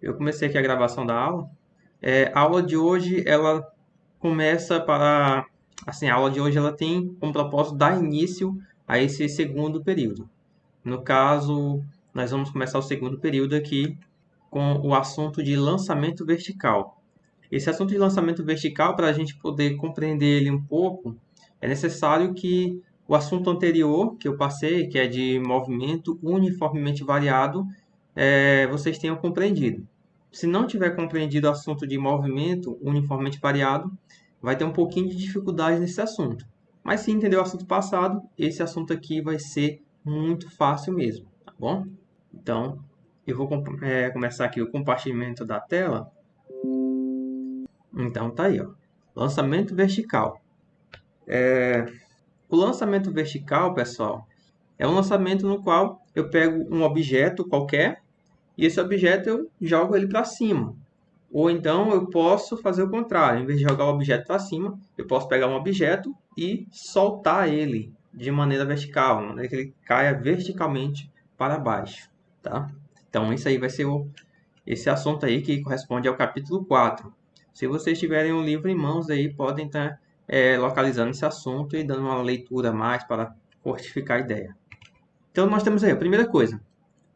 Eu comecei aqui a gravação da aula. A aula de hoje, ela começa para... Assim, a aula de hoje, ela tem como propósito dar início a esse segundo período. No caso, nós vamos começar o segundo período aqui com o assunto de lançamento vertical. Esse assunto de lançamento vertical, para a gente poder compreender ele um pouco, é necessário que o assunto anterior que eu passei, que é de movimento uniformemente variado, vocês tenham compreendido. Se não tiver compreendido o assunto de movimento uniformemente variado, vai ter um pouquinho de dificuldade nesse assunto. Mas se entender o assunto passado, esse assunto aqui vai ser muito fácil mesmo, tá bom? Então, eu vou começar aqui o compartilhamento da tela. Então, tá aí, ó. Lançamento vertical. O lançamento vertical, pessoal, é um lançamento no qual eu pego um objeto qualquer e esse objeto eu jogo ele para cima. Ou então eu posso fazer o contrário, em vez de jogar o objeto para cima, eu posso pegar um objeto e soltar ele de maneira vertical, de maneira que ele caia verticalmente para baixo, tá? Então isso aí vai ser esse assunto aí que corresponde ao capítulo 4. Se vocês tiverem um livro em mãos aí, podem estar localizando esse assunto e dando uma leitura a mais para fortificar a ideia. Então nós temos aí a primeira coisa.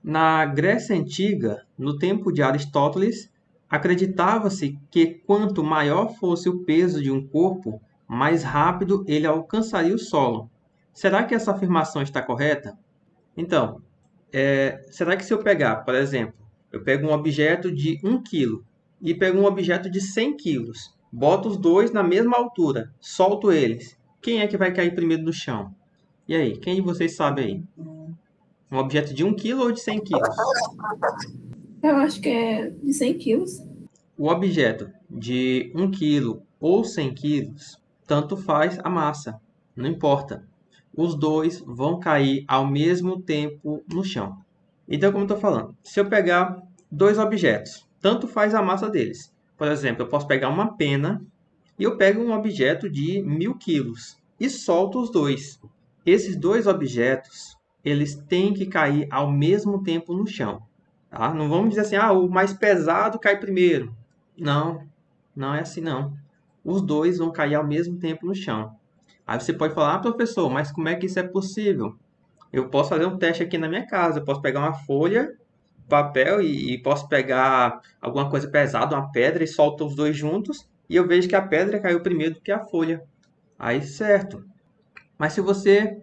Na Grécia Antiga, no tempo de Aristóteles, acreditava-se que quanto maior fosse o peso de um corpo, mais rápido ele alcançaria o solo. Será que essa afirmação está correta? Então, será que se eu pegar, por exemplo, eu pego um objeto de 1 quilo e pego um objeto de 100 quilos, boto os dois na mesma altura, solto eles, quem é que vai cair primeiro no chão? E aí, quem de vocês sabe aí? Um objeto de 1 quilo ou de 100 quilos? Eu acho que é de 100 quilos. O objeto de 1 quilo ou 100 quilos, tanto faz a massa, não importa. Os dois vão cair ao mesmo tempo no chão. Então, como eu estou falando, se eu pegar dois objetos, tanto faz a massa deles. Por exemplo, eu posso pegar uma pena e eu pego um objeto de 1.000 quilos e solto os dois. Esses dois objetos, eles têm que cair ao mesmo tempo no chão. Tá? Não vamos dizer assim, o mais pesado cai primeiro. Não, não é assim não. Os dois vão cair ao mesmo tempo no chão. Aí você pode falar, professor, mas como é que isso é possível? Eu posso fazer um teste aqui na minha casa. Eu posso pegar uma folha, papel e posso pegar alguma coisa pesada, uma pedra, e solto os dois juntos. E eu vejo que a pedra caiu primeiro do que a folha. Aí, certo. Mas se você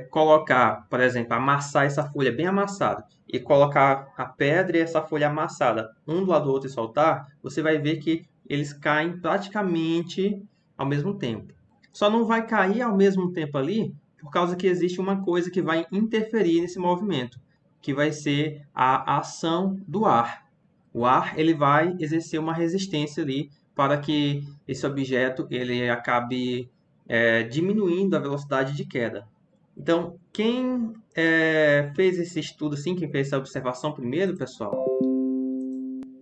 colocar, por exemplo, amassar essa folha bem amassada e colocar a pedra e essa folha amassada um do lado do outro e soltar, você vai ver que eles caem praticamente ao mesmo tempo. Só não vai cair ao mesmo tempo ali por causa que existe uma coisa que vai interferir nesse movimento, que vai ser a ação do ar. O ar ele vai exercer uma resistência ali para que esse objeto ele acabe diminuindo a velocidade de queda. Então, quem fez esse estudo, assim, quem fez essa observação primeiro, pessoal,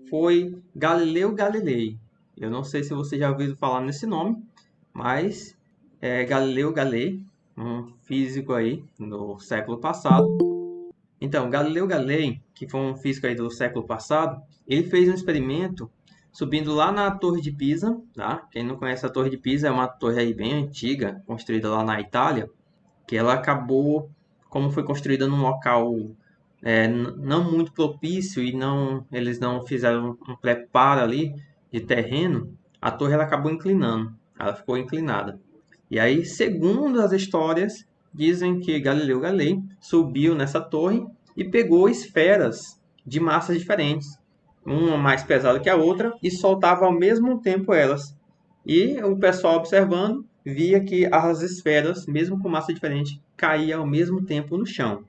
foi Galileu Galilei. Eu não sei se você já ouviu falar nesse nome, mas Galileu Galilei, um físico aí do século passado. Então, Galileu Galilei, que foi um físico aí do século passado, ele fez um experimento subindo lá na Torre de Pisa, tá? Quem não conhece a Torre de Pisa é uma torre aí bem antiga, construída lá na Itália, que ela acabou, como foi construída num local não muito propício e eles não fizeram um preparo ali de terreno, a torre ela acabou inclinando, ela ficou inclinada. E aí, segundo as histórias, dizem que Galileu Galilei subiu nessa torre e pegou esferas de massas diferentes, uma mais pesada que a outra, e soltava ao mesmo tempo elas. E o pessoal observando via que as esferas, mesmo com massa diferente, caíam ao mesmo tempo no chão.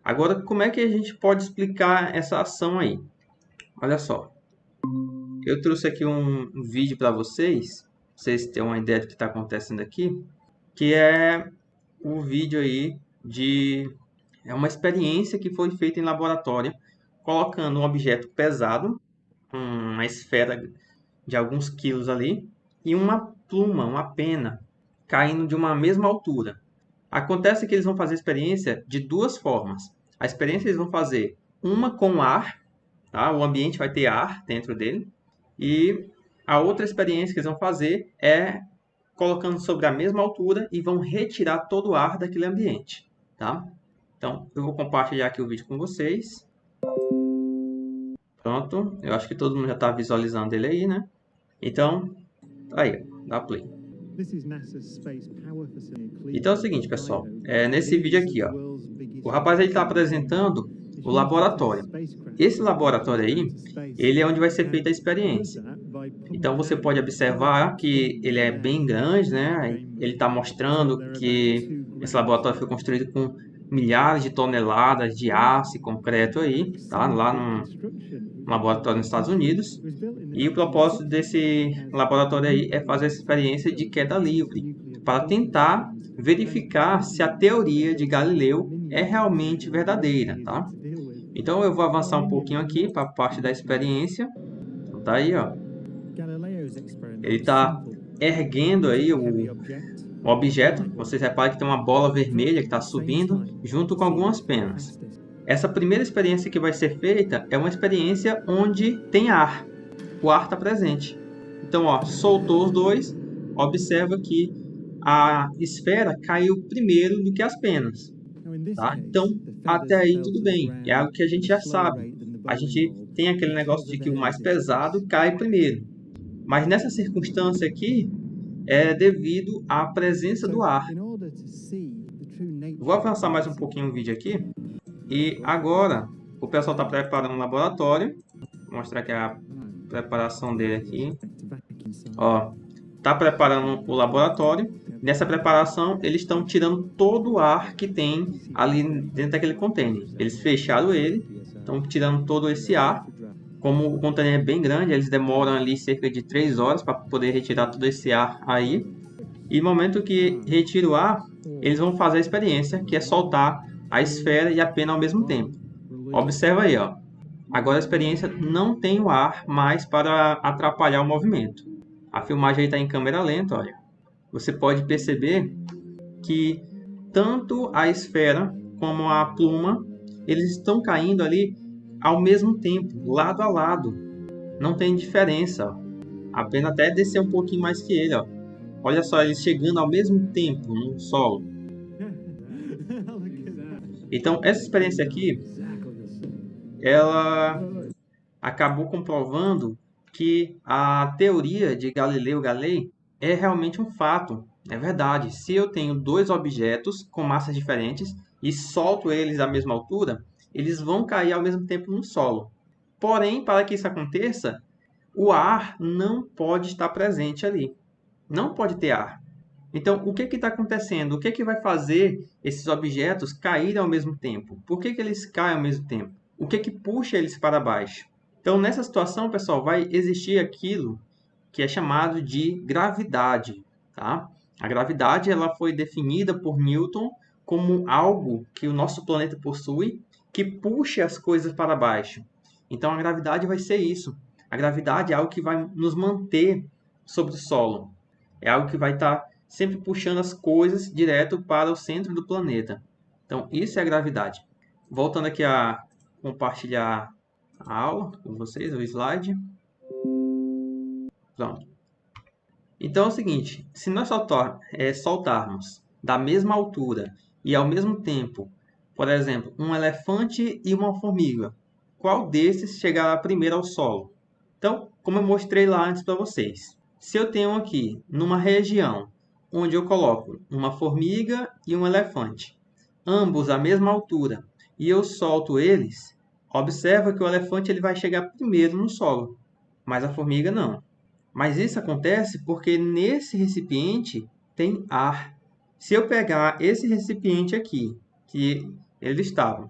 Agora, como é que a gente pode explicar essa ação aí? Olha só, eu trouxe aqui um vídeo para vocês terem uma ideia do que está acontecendo aqui, que é o vídeo aí é uma experiência que foi feita em laboratório, colocando um objeto pesado, uma esfera de alguns quilos ali, e uma pluma, uma pena, caindo de uma mesma altura. Acontece que eles vão fazer a experiência de duas formas. A experiência eles vão fazer uma com ar tá? O ambiente vai ter ar dentro dele. E a outra experiência que eles vão fazer é colocando sobre a mesma altura e vão retirar todo o ar daquele ambiente, tá? Então, eu vou compartilhar aqui o vídeo com vocês. Pronto, eu acho que todo mundo já está visualizando ele aí, né? Então, aí, dá play. Então é o seguinte, pessoal, nesse vídeo aqui, ó, o rapaz está apresentando o laboratório. Esse laboratório aí, ele é onde vai ser feita a experiência. Então você pode observar que ele é bem grande, né? Ele está mostrando que esse laboratório foi construído com milhares de toneladas de aço e concreto aí, tá? Lá no laboratório nos Estados Unidos. E o propósito desse laboratório aí é fazer essa experiência de queda livre, para tentar verificar se a teoria de Galileu é realmente verdadeira, tá? Então eu vou avançar um pouquinho aqui para a parte da experiência. Então, tá aí, ó. Ele está erguendo aí o objeto. Vocês reparem que tem uma bola vermelha que está subindo junto com algumas penas. Essa primeira experiência que vai ser feita é uma experiência onde tem ar. O ar está presente. Então, ó, soltou os dois. Observa que a esfera caiu primeiro do que as penas. Tá? Então, até aí tudo bem. É algo que a gente já sabe. A gente tem aquele negócio de que o mais pesado cai primeiro. Mas nessa circunstância aqui, é devido à presença do ar. Vou avançar mais um pouquinho o vídeo aqui. E agora, o pessoal está preparando um laboratório. Vou mostrar aqui a preparação dele aqui. Ó, tá preparando o laboratório. Nessa preparação, eles estão tirando todo o ar que tem ali dentro daquele container. Eles fecharam ele, estão tirando todo esse ar. Como o container é bem grande, eles demoram ali cerca de 3 horas para poder retirar todo esse ar aí. E no momento que retira o ar, eles vão fazer a experiência, que é soltar a esfera e a pena ao mesmo tempo. Observa aí, ó. Agora a experiência não tem o ar mais para atrapalhar o movimento. A filmagem está em câmera lenta, olha. Você pode perceber que tanto a esfera como a pluma, eles estão caindo ali ao mesmo tempo, lado a lado. Não tem diferença. Ó. A pena até descer um pouquinho mais que ele, ó. Olha só, eles chegando ao mesmo tempo no solo. Então, essa experiência aqui, ela acabou comprovando que a teoria de Galileu Galilei é realmente um fato. É verdade. Se eu tenho dois objetos com massas diferentes e solto eles à mesma altura, eles vão cair ao mesmo tempo no solo. Porém, para que isso aconteça, o ar não pode estar presente ali. Não pode ter ar. Então, o que está acontecendo? O que vai fazer esses objetos caírem ao mesmo tempo? Por que eles caem ao mesmo tempo? O que puxa eles para baixo? Então, nessa situação, pessoal, vai existir aquilo que é chamado de gravidade. Tá? A gravidade ela foi definida por Newton como algo que o nosso planeta possui que puxa as coisas para baixo. Então, a gravidade vai ser isso. A gravidade é algo que vai nos manter sobre o solo. É algo que vai estar sempre puxando as coisas direto para o centro do planeta. Então, isso é a gravidade. Voltando aqui a compartilhar a aula com vocês, o slide. Pronto. Então, é o seguinte. Se nós soltarmos da mesma altura e ao mesmo tempo, por exemplo, um elefante e uma formiga, qual desses chegará primeiro ao solo? Então, como eu mostrei lá antes para vocês. Se eu tenho aqui, numa região, onde eu coloco uma formiga e um elefante, ambos à mesma altura, e eu solto eles, observa que o elefante ele vai chegar primeiro no solo, mas a formiga não. Mas isso acontece porque nesse recipiente tem ar. Se eu pegar esse recipiente aqui, que eles estavam,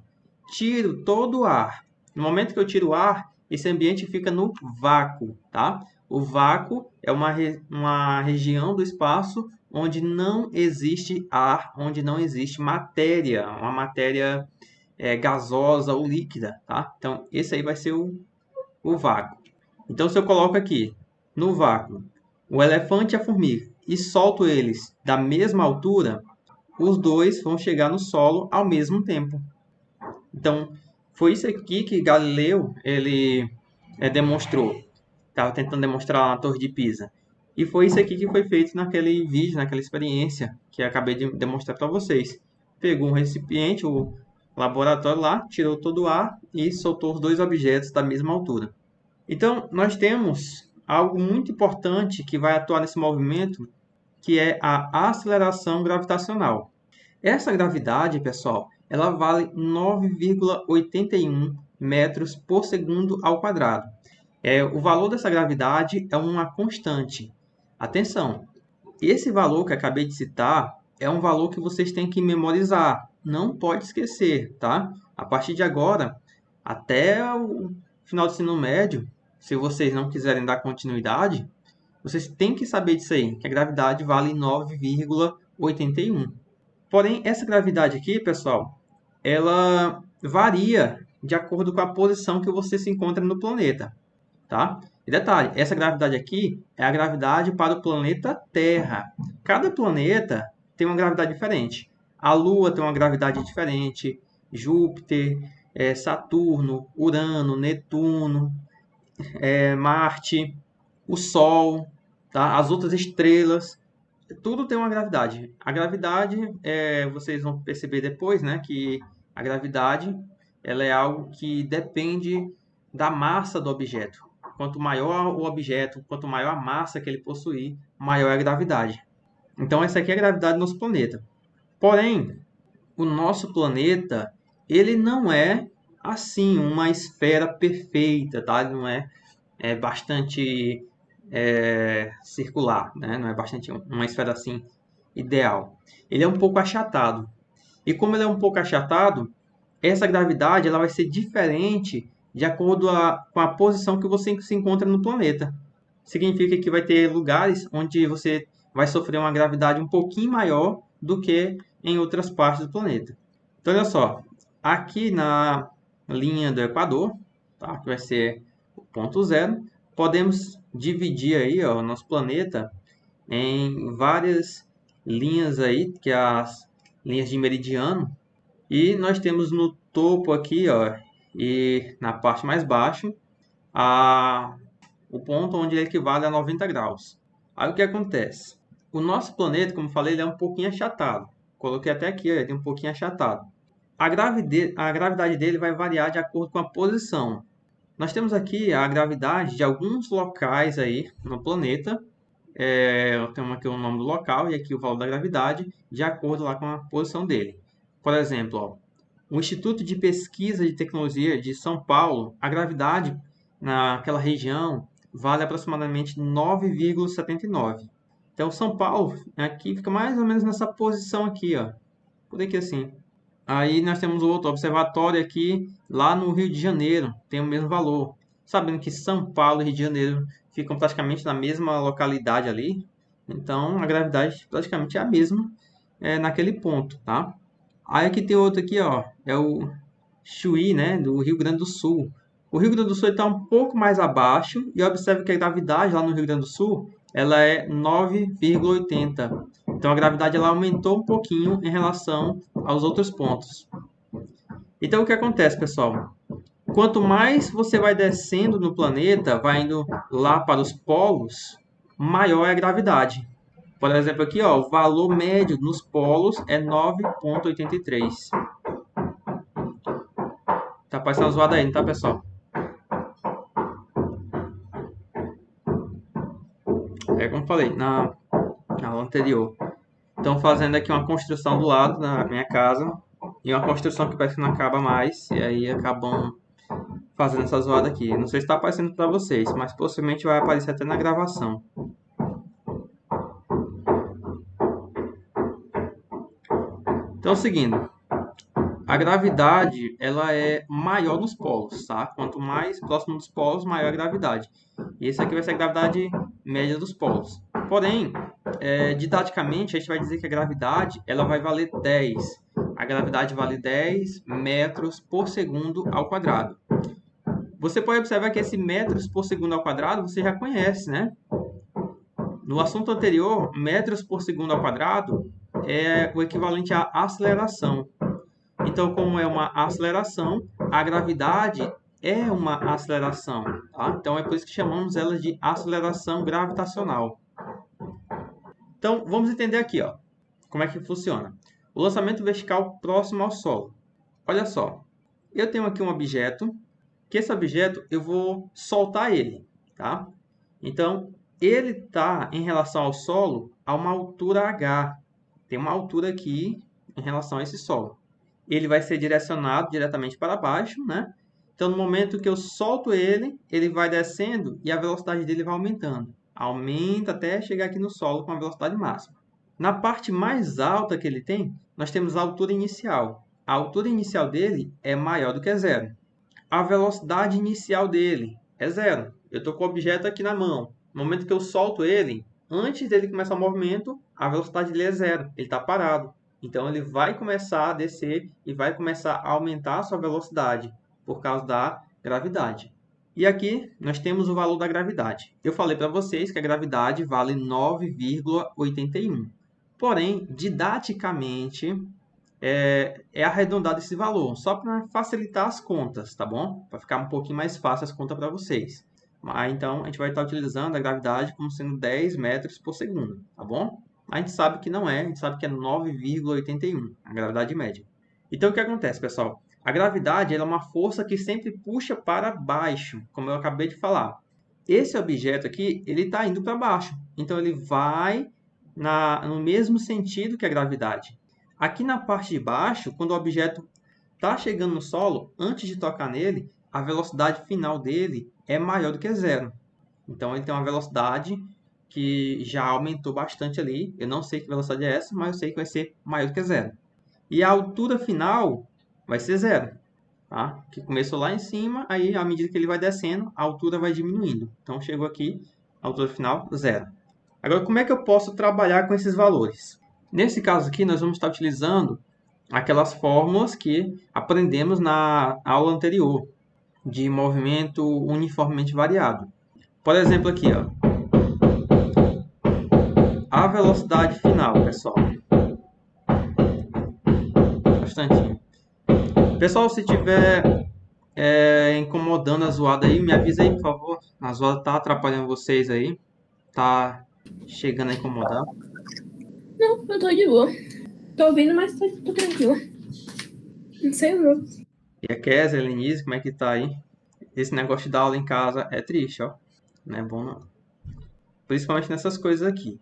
tiro todo o ar. No momento que eu tiro o ar, esse ambiente fica no vácuo, tá? O vácuo é uma região do espaço onde não existe ar, onde não existe matéria, uma matéria gasosa ou líquida, tá? Então, esse aí vai ser o vácuo. Então, se eu coloco aqui, no vácuo, o elefante e a formiga, e solto eles da mesma altura, os dois vão chegar no solo ao mesmo tempo. Então, Foi isso aqui que Galileu ele demonstrou. Estava tentando demonstrar na Torre de Pisa. E foi isso aqui que foi feito naquele vídeo, naquela experiência que eu acabei de demonstrar para vocês. Pegou um recipiente, o laboratório lá, tirou todo o ar e soltou os dois objetos da mesma altura. Então, nós temos algo muito importante que vai atuar nesse movimento, que é a aceleração gravitacional. Essa gravidade, pessoal, ela vale 9,81 metros por segundo ao quadrado. O valor dessa gravidade é uma constante. Atenção, esse valor que eu acabei de citar é um valor que vocês têm que memorizar. Não pode esquecer, tá? A partir de agora, até o final do ensino médio, se vocês não quiserem dar continuidade, vocês têm que saber disso aí, que a gravidade vale 9,81. Porém, essa gravidade aqui, pessoal, ela varia de acordo com a posição que você se encontra no planeta, tá? E detalhe, essa gravidade aqui é a gravidade para o planeta Terra. Cada planeta tem uma gravidade diferente. A Lua tem uma gravidade diferente, Júpiter, Saturno, Urano, Netuno, Marte, o Sol, tá? As outras estrelas, tudo tem uma gravidade. A gravidade, vocês vão perceber depois, né, que a gravidade ela é algo que depende da massa do objeto. Quanto maior o objeto, quanto maior a massa que ele possuir, maior é a gravidade. Então, essa aqui é a gravidade do nosso planeta. Porém, o nosso planeta, ele não é assim uma esfera perfeita, tá? Ele não é bastante circular, né? Não é bastante uma esfera assim ideal. Ele é um pouco achatado. E como ele é um pouco achatado, essa gravidade ela vai ser diferente de acordo com a posição que você se encontra no planeta. Significa que vai ter lugares onde você vai sofrer uma gravidade um pouquinho maior do que em outras partes do planeta. Então, olha só, aqui na linha do Equador, tá? Que vai ser o ponto zero, podemos dividir aí, ó, o nosso planeta em várias linhas aí, que é as linhas de meridiano. E nós temos no topo aqui, ó, e na parte mais baixa, o ponto onde ele equivale a 90 graus. Aí o que acontece? O nosso planeta, como eu falei, ele é um pouquinho achatado. Coloquei até aqui, ó, ele é um pouquinho achatado. A gravidade dele vai variar de acordo com a posição. Nós temos aqui a gravidade de alguns locais aí no planeta. Temos aqui o nome do local e aqui o valor da gravidade, de acordo lá com a posição dele. Por exemplo, ó, o Instituto de Pesquisa de Tecnologia de São Paulo, a gravidade naquela região vale aproximadamente 9,79. Então, São Paulo aqui fica mais ou menos nessa posição aqui, ó, por aqui assim. Aí nós temos outro observatório aqui, lá no Rio de Janeiro, tem o mesmo valor. Sabendo que São Paulo e Rio de Janeiro ficam praticamente na mesma localidade ali, então a gravidade praticamente é a mesma naquele ponto, tá? Aí aqui tem outro aqui, ó, é o Chuí, né, do Rio Grande do Sul. O Rio Grande do Sul está um pouco mais abaixo e observe que a gravidade lá no Rio Grande do Sul ela é 9,80. Então a gravidade ela aumentou um pouquinho em relação aos outros pontos. Então o que acontece, pessoal? Quanto mais você vai descendo no planeta, vai indo lá para os polos, maior é a gravidade. Por exemplo, aqui, ó, o valor médio nos polos é 9,83. Tá parecendo zoado aí, não tá, pessoal? Como falei na aula anterior. Estão fazendo aqui uma construção do lado da minha casa. E uma construção que parece que não acaba mais. E aí acabam fazendo essa zoada aqui. Não sei se está aparecendo para vocês, mas possivelmente vai aparecer até na gravação. Então, seguindo. A gravidade ela é maior nos polos, tá? Quanto mais próximo dos polos, maior a gravidade. E esse aqui vai ser a gravidade média dos polos. Porém, didaticamente, a gente vai dizer que a gravidade ela vai valer 10. A gravidade vale 10 metros por segundo ao quadrado. Você pode observar que esse metros por segundo ao quadrado você já conhece, né? No assunto anterior, metros por segundo ao quadrado é o equivalente à aceleração. Então, como é uma aceleração, a gravidade é uma aceleração, tá? Então, é por isso que chamamos ela de aceleração gravitacional. Então, vamos entender aqui, ó, como é que funciona. O lançamento vertical próximo ao solo. Olha só, eu tenho aqui um objeto, que esse objeto eu vou soltar ele, tá? Então, ele está em relação ao solo a uma altura h. Tem uma altura aqui em relação a esse solo. Ele vai ser direcionado diretamente para baixo, né? Então, no momento que eu solto ele, ele vai descendo e a velocidade dele vai aumentando. Aumenta até chegar aqui no solo com a velocidade máxima. Na parte mais alta que ele tem, nós temos a altura inicial. A altura inicial dele é maior do que zero. A velocidade inicial dele é zero. Eu estou com o objeto aqui na mão. No momento que eu solto ele, antes dele começar o movimento, a velocidade dele é zero. Ele está parado. Então, ele vai começar a descer e vai começar a aumentar a sua velocidade por causa da gravidade. E aqui nós temos o valor da gravidade. Eu falei para vocês que a gravidade vale 9,81. Porém, didaticamente, é arredondado esse valor, só para facilitar as contas, tá bom? Para ficar um pouquinho mais fácil as contas para vocês. Mas, então, a gente vai estar utilizando a gravidade como sendo 10 metros por segundo, tá bom? A gente sabe que não é, a gente sabe que é 9,81, a gravidade média. Então, o que acontece, pessoal? A gravidade ela é uma força que sempre puxa para baixo, como eu acabei de falar. Esse objeto aqui, ele está indo para baixo. Então, ele vai no mesmo sentido que a gravidade. Aqui na parte de baixo, quando o objeto está chegando no solo, antes de tocar nele, a velocidade final dele é maior do que zero. Então, ele tem uma velocidade que já aumentou bastante ali. Eu não sei que velocidade é essa, mas eu sei que vai ser maior do que zero. E a altura final vai ser zero. Tá? Que começou lá em cima, aí à medida que ele vai descendo, a altura vai diminuindo. Então, chegou aqui, a altura final, zero. Agora, como é que eu posso trabalhar com esses valores? Nesse caso aqui, nós vamos estar utilizando aquelas fórmulas que aprendemos na aula anterior, de movimento uniformemente variado. Por exemplo, aqui, ó, a velocidade final, pessoal. Bastante. Pessoal, se tiver incomodando a zoada aí, me avisa aí, por favor. A zoada tá atrapalhando vocês aí. Tá chegando a incomodar. Não, eu tô de boa. Tô ouvindo, mas tô tranquila. Não sei não. E a Kézia, a Lenise, como é que tá aí? Esse negócio de dar aula em casa é triste, ó. Não é bom, não. Principalmente nessas coisas aqui.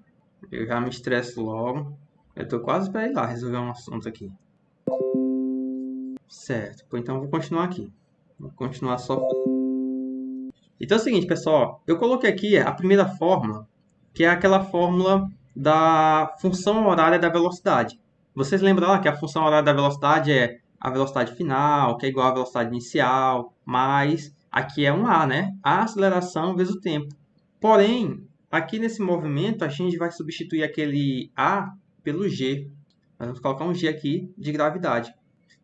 Eu já me estresso logo. Eu tô quase para ir lá resolver um assunto aqui. Certo. Então eu vou continuar aqui. Vou continuar só. Então é o seguinte, pessoal. Eu coloquei aqui a primeira fórmula, que é aquela fórmula da função horária da velocidade. Vocês lembram lá que a função horária da velocidade é a velocidade final, que é igual à velocidade inicial, mais aqui é um A, né? A aceleração vezes o tempo. Porém, aqui nesse movimento, a gente vai substituir aquele A pelo G. Nós vamos colocar um G aqui de gravidade.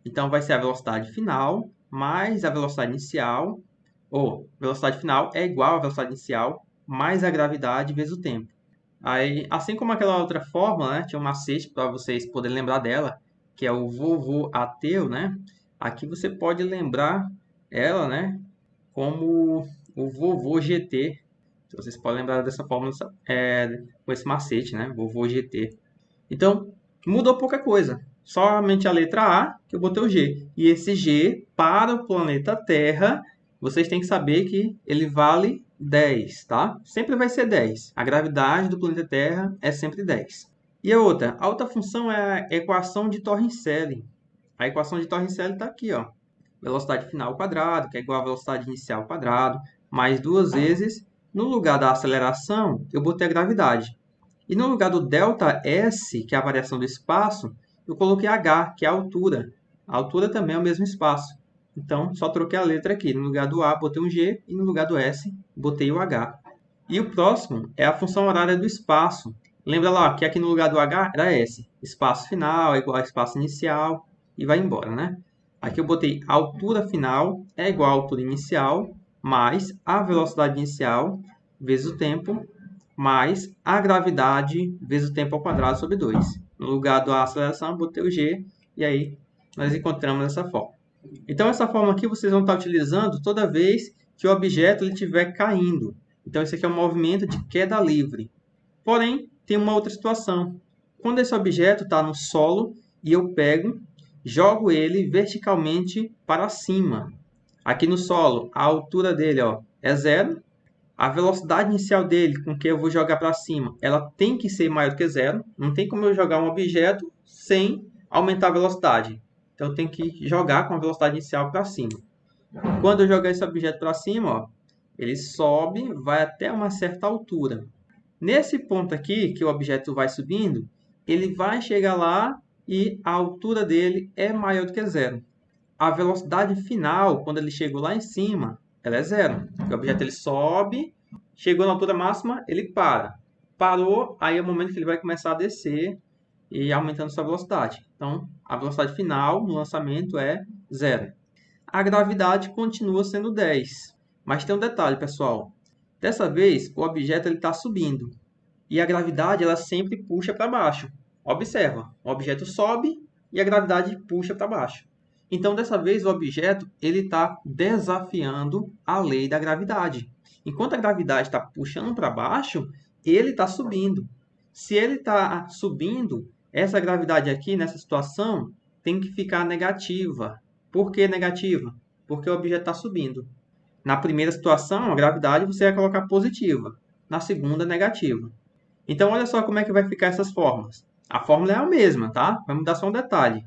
Então, vai ser a velocidade final mais a velocidade inicial, ou velocidade final é igual à velocidade inicial mais a gravidade vezes o tempo. Aí, assim como aquela outra fórmula, né, tinha um macete para vocês poderem lembrar dela, que é o vovô ateu, né? Aqui você pode lembrar ela, né, como o vovô GT. Vocês podem lembrar dessa fórmula com esse macete, né? Vovô GT. Então, mudou pouca coisa. Somente a letra A, que eu botei o G. E esse G, para o planeta Terra, vocês têm que saber que ele vale 10, tá? Sempre vai ser 10. A gravidade do planeta Terra é sempre 10. E a outra função é a equação de Torricelli. A equação de Torricelli está aqui, ó. Velocidade final ao quadrado, que é igual à velocidade inicial ao quadrado, mais duas vezes. No lugar da aceleração, eu botei a gravidade. E no lugar do ΔS, que é a variação do espaço, eu coloquei h, que é a altura. A altura também é o mesmo espaço. Então, só troquei a letra aqui. No lugar do A, botei um G, e no lugar do S, botei o H. E o próximo é a função horária do espaço. Lembra lá que aqui no lugar do H era S. Espaço final é igual a espaço inicial, e vai embora, né? Aqui eu botei a altura final é igual à altura inicial, mais a velocidade inicial, vezes o tempo, mais a gravidade vezes o tempo ao quadrado sobre 2. No lugar da aceleração, eu botei o G, e aí nós encontramos essa forma. Então, essa forma aqui vocês vão estar utilizando toda vez que o objeto estiver caindo. Então, esse aqui é um movimento de queda livre. Porém, tem uma outra situação. Quando esse objeto está no solo e eu pego, jogo ele verticalmente para cima. Aqui no solo, a altura dele é 0. A velocidade inicial dele, com que eu vou jogar para cima, ela tem que ser maior do que 0. Não tem como eu jogar um objeto sem aumentar a velocidade. Então, eu tenho que jogar com a velocidade inicial para cima. Quando eu jogar esse objeto para cima, ele sobe, vai até uma certa altura. Nesse ponto aqui, que o objeto vai subindo, ele vai chegar lá e a altura dele é maior do que 0. A velocidade final, quando ele chegou lá em cima, ela é 0. O objeto ele sobe, chegou na altura máxima, ele para. Parou, aí é o momento que ele vai começar a descer e aumentando sua velocidade. Então, a velocidade final no lançamento é 0. A gravidade continua sendo 10. Mas tem um detalhe, pessoal. Dessa vez, o objeto está subindo. E a gravidade ela sempre puxa para baixo. Observa, o objeto sobe e a gravidade puxa para baixo. Então, dessa vez, o objeto está desafiando a lei da gravidade. Enquanto a gravidade está puxando para baixo, ele está subindo. Se ele está subindo, essa gravidade aqui, nessa situação, tem que ficar negativa. Por que negativa? Porque o objeto está subindo. Na primeira situação, a gravidade você vai colocar positiva. Na segunda, negativa. Então, olha só como é que vai ficar essas fórmulas. A fórmula é a mesma, tá? Vai mudar só um detalhe.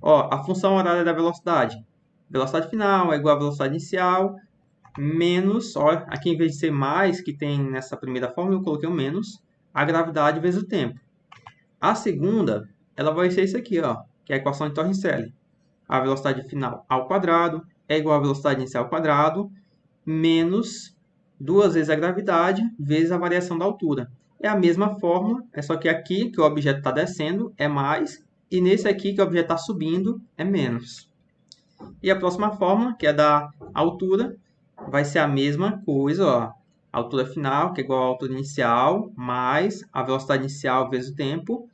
Ó, a função horária da velocidade. Velocidade final é igual à velocidade inicial, menos, ó, aqui em vez de ser mais, que tem nessa primeira fórmula, eu coloquei um menos, a gravidade vezes o tempo. A segunda, ela vai ser isso aqui, ó, que é a equação de Torricelli. A velocidade final ao quadrado é igual à velocidade inicial ao quadrado, menos 2 vezes a gravidade, vezes a variação da altura. É a mesma fórmula, é só que aqui, que o objeto está descendo, é mais, e nesse aqui, que o objeto está subindo, é menos. E a próxima fórmula, que é da altura, vai ser a mesma coisa, ó. A altura final, que é igual à altura inicial, mais a velocidade inicial vezes o tempo.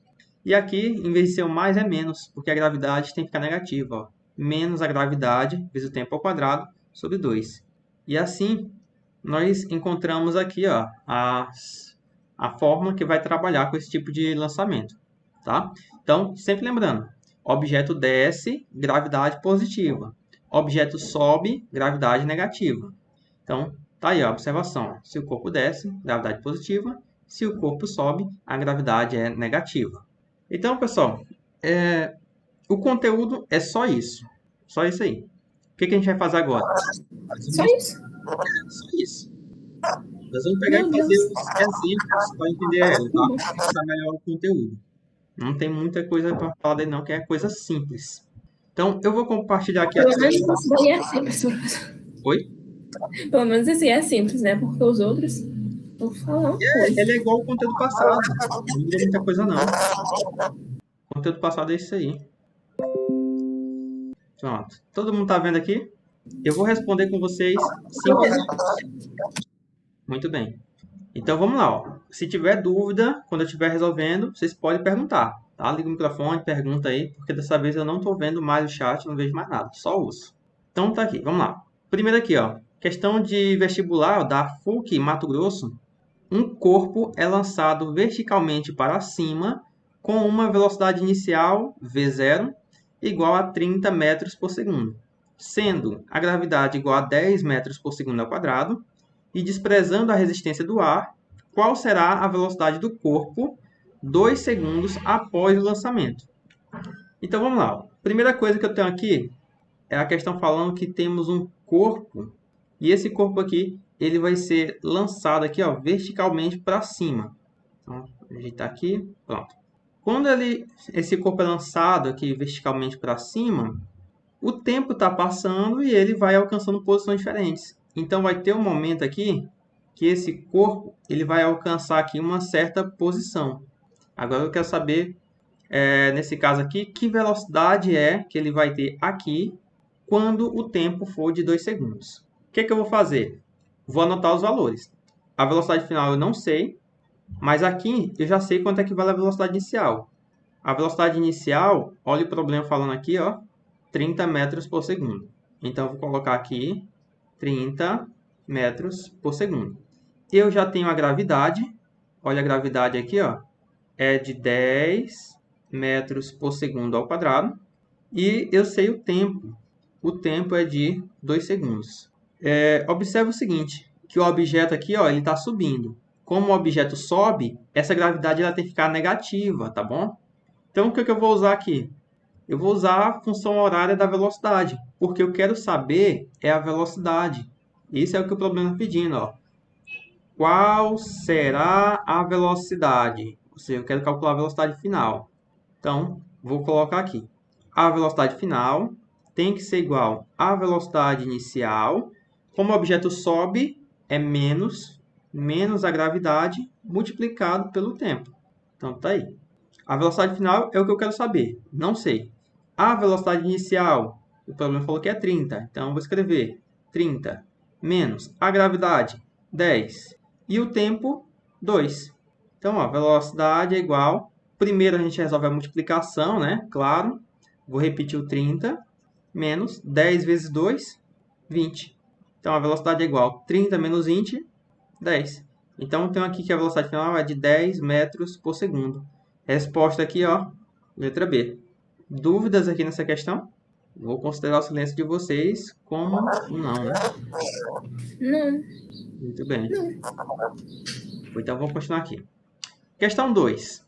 E aqui, em vez de ser o mais, é menos, porque a gravidade tem que ficar negativa, ó. Menos a gravidade vezes o tempo ao quadrado sobre 2. E assim, nós encontramos aqui ó, a forma que vai trabalhar com esse tipo de lançamento. Tá? Então, sempre lembrando, objeto desce, gravidade positiva. Objeto sobe, gravidade negativa. Então, tá aí a observação. Se o corpo desce, gravidade positiva. Se o corpo sobe, a gravidade é negativa. Então, pessoal, o conteúdo é só isso. Só isso aí. O que a gente vai fazer agora? Só isso? Só isso. Nós vamos pegar Meu e fazer Deus. os exemplos para entender ela, tá? Fixar melhor o conteúdo. Não tem muita coisa para falar dele não, que é coisa simples. Então, eu vou compartilhar aqui a Pelo menos tela. esse daí é simples, professor. Oi? Pelo menos esse é simples, né? Porque os outros vou falar uma coisa. Ele é igual ao conteúdo passado. Não muda muita coisa, não. O conteúdo passado é isso aí. Pronto. Todo mundo está vendo aqui? Eu vou responder com vocês 5 exemplos. Muito bem. Então, vamos lá. Ó. Se tiver dúvida, quando eu estiver resolvendo, vocês podem perguntar. Tá? Liga o microfone, pergunta aí, porque dessa vez eu não estou vendo mais o chat, não vejo mais nada, só ouço. Então, tá aqui. Vamos lá. Primeiro aqui, ó. Questão de vestibular ó, da FUC Mato Grosso. Um corpo é lançado verticalmente para cima com uma velocidade inicial, V0, igual a 30 metros por segundo, sendo a gravidade igual a 10 metros por segundo ao quadrado, e desprezando a resistência do ar, qual será a velocidade do corpo 2 segundos após o lançamento? Então, vamos lá. Primeira coisa que eu tenho aqui é a questão falando que temos um corpo, e esse corpo aqui ele vai ser lançado aqui, ó, verticalmente para cima. Então, vou ajeitar aqui, pronto. Quando esse corpo é lançado aqui verticalmente para cima, o tempo está passando e ele vai alcançando posições diferentes. Então, vai ter um momento aqui que esse corpo ele vai alcançar aqui uma certa posição. Agora, eu quero saber, nesse caso aqui, que velocidade é que ele vai ter aqui quando o tempo for de 2 segundos. O que eu vou fazer? Vou anotar os valores. A velocidade final eu não sei, mas aqui eu já sei quanto é que vale a velocidade inicial. A velocidade inicial, olha o problema falando aqui, ó, 30 metros por segundo. Então, eu vou colocar aqui 30 metros por segundo. Eu já tenho a gravidade. Olha a gravidade aqui, ó. É de 10 metros por segundo ao quadrado. E eu sei o tempo. O tempo é de 2 segundos. Observe o seguinte, que o objeto aqui, ó, ele está subindo. Como o objeto sobe, essa gravidade ela tem que ficar negativa, tá bom? Então, o que eu vou usar aqui? Eu vou usar a função horária da velocidade, porque eu quero saber é a velocidade. Isso é o que o problema está pedindo, ó. Qual será a velocidade? Ou seja, eu quero calcular a velocidade final. Então, vou colocar aqui. A velocidade final tem que ser igual à velocidade inicial. Como o objeto sobe, é menos a gravidade multiplicado pelo tempo. Então, tá aí. A velocidade final é o que eu quero saber. Não sei. A velocidade inicial, o problema falou que é 30. Então, eu vou escrever 30 menos a gravidade, 10. E o tempo, 2. Então, a velocidade é igual. Primeiro, a gente resolve a multiplicação, né? Claro. Vou repetir o 30 menos 10 vezes 2, 20. Então, a velocidade é igual a 30 menos 20, 10. Então, tenho aqui que a velocidade final é de 10 metros por segundo. Resposta aqui, ó, letra B. Dúvidas aqui nessa questão? Vou considerar o silêncio de vocês como um não, né? Não. Muito bem. Não. Então, vamos continuar aqui. Questão 2.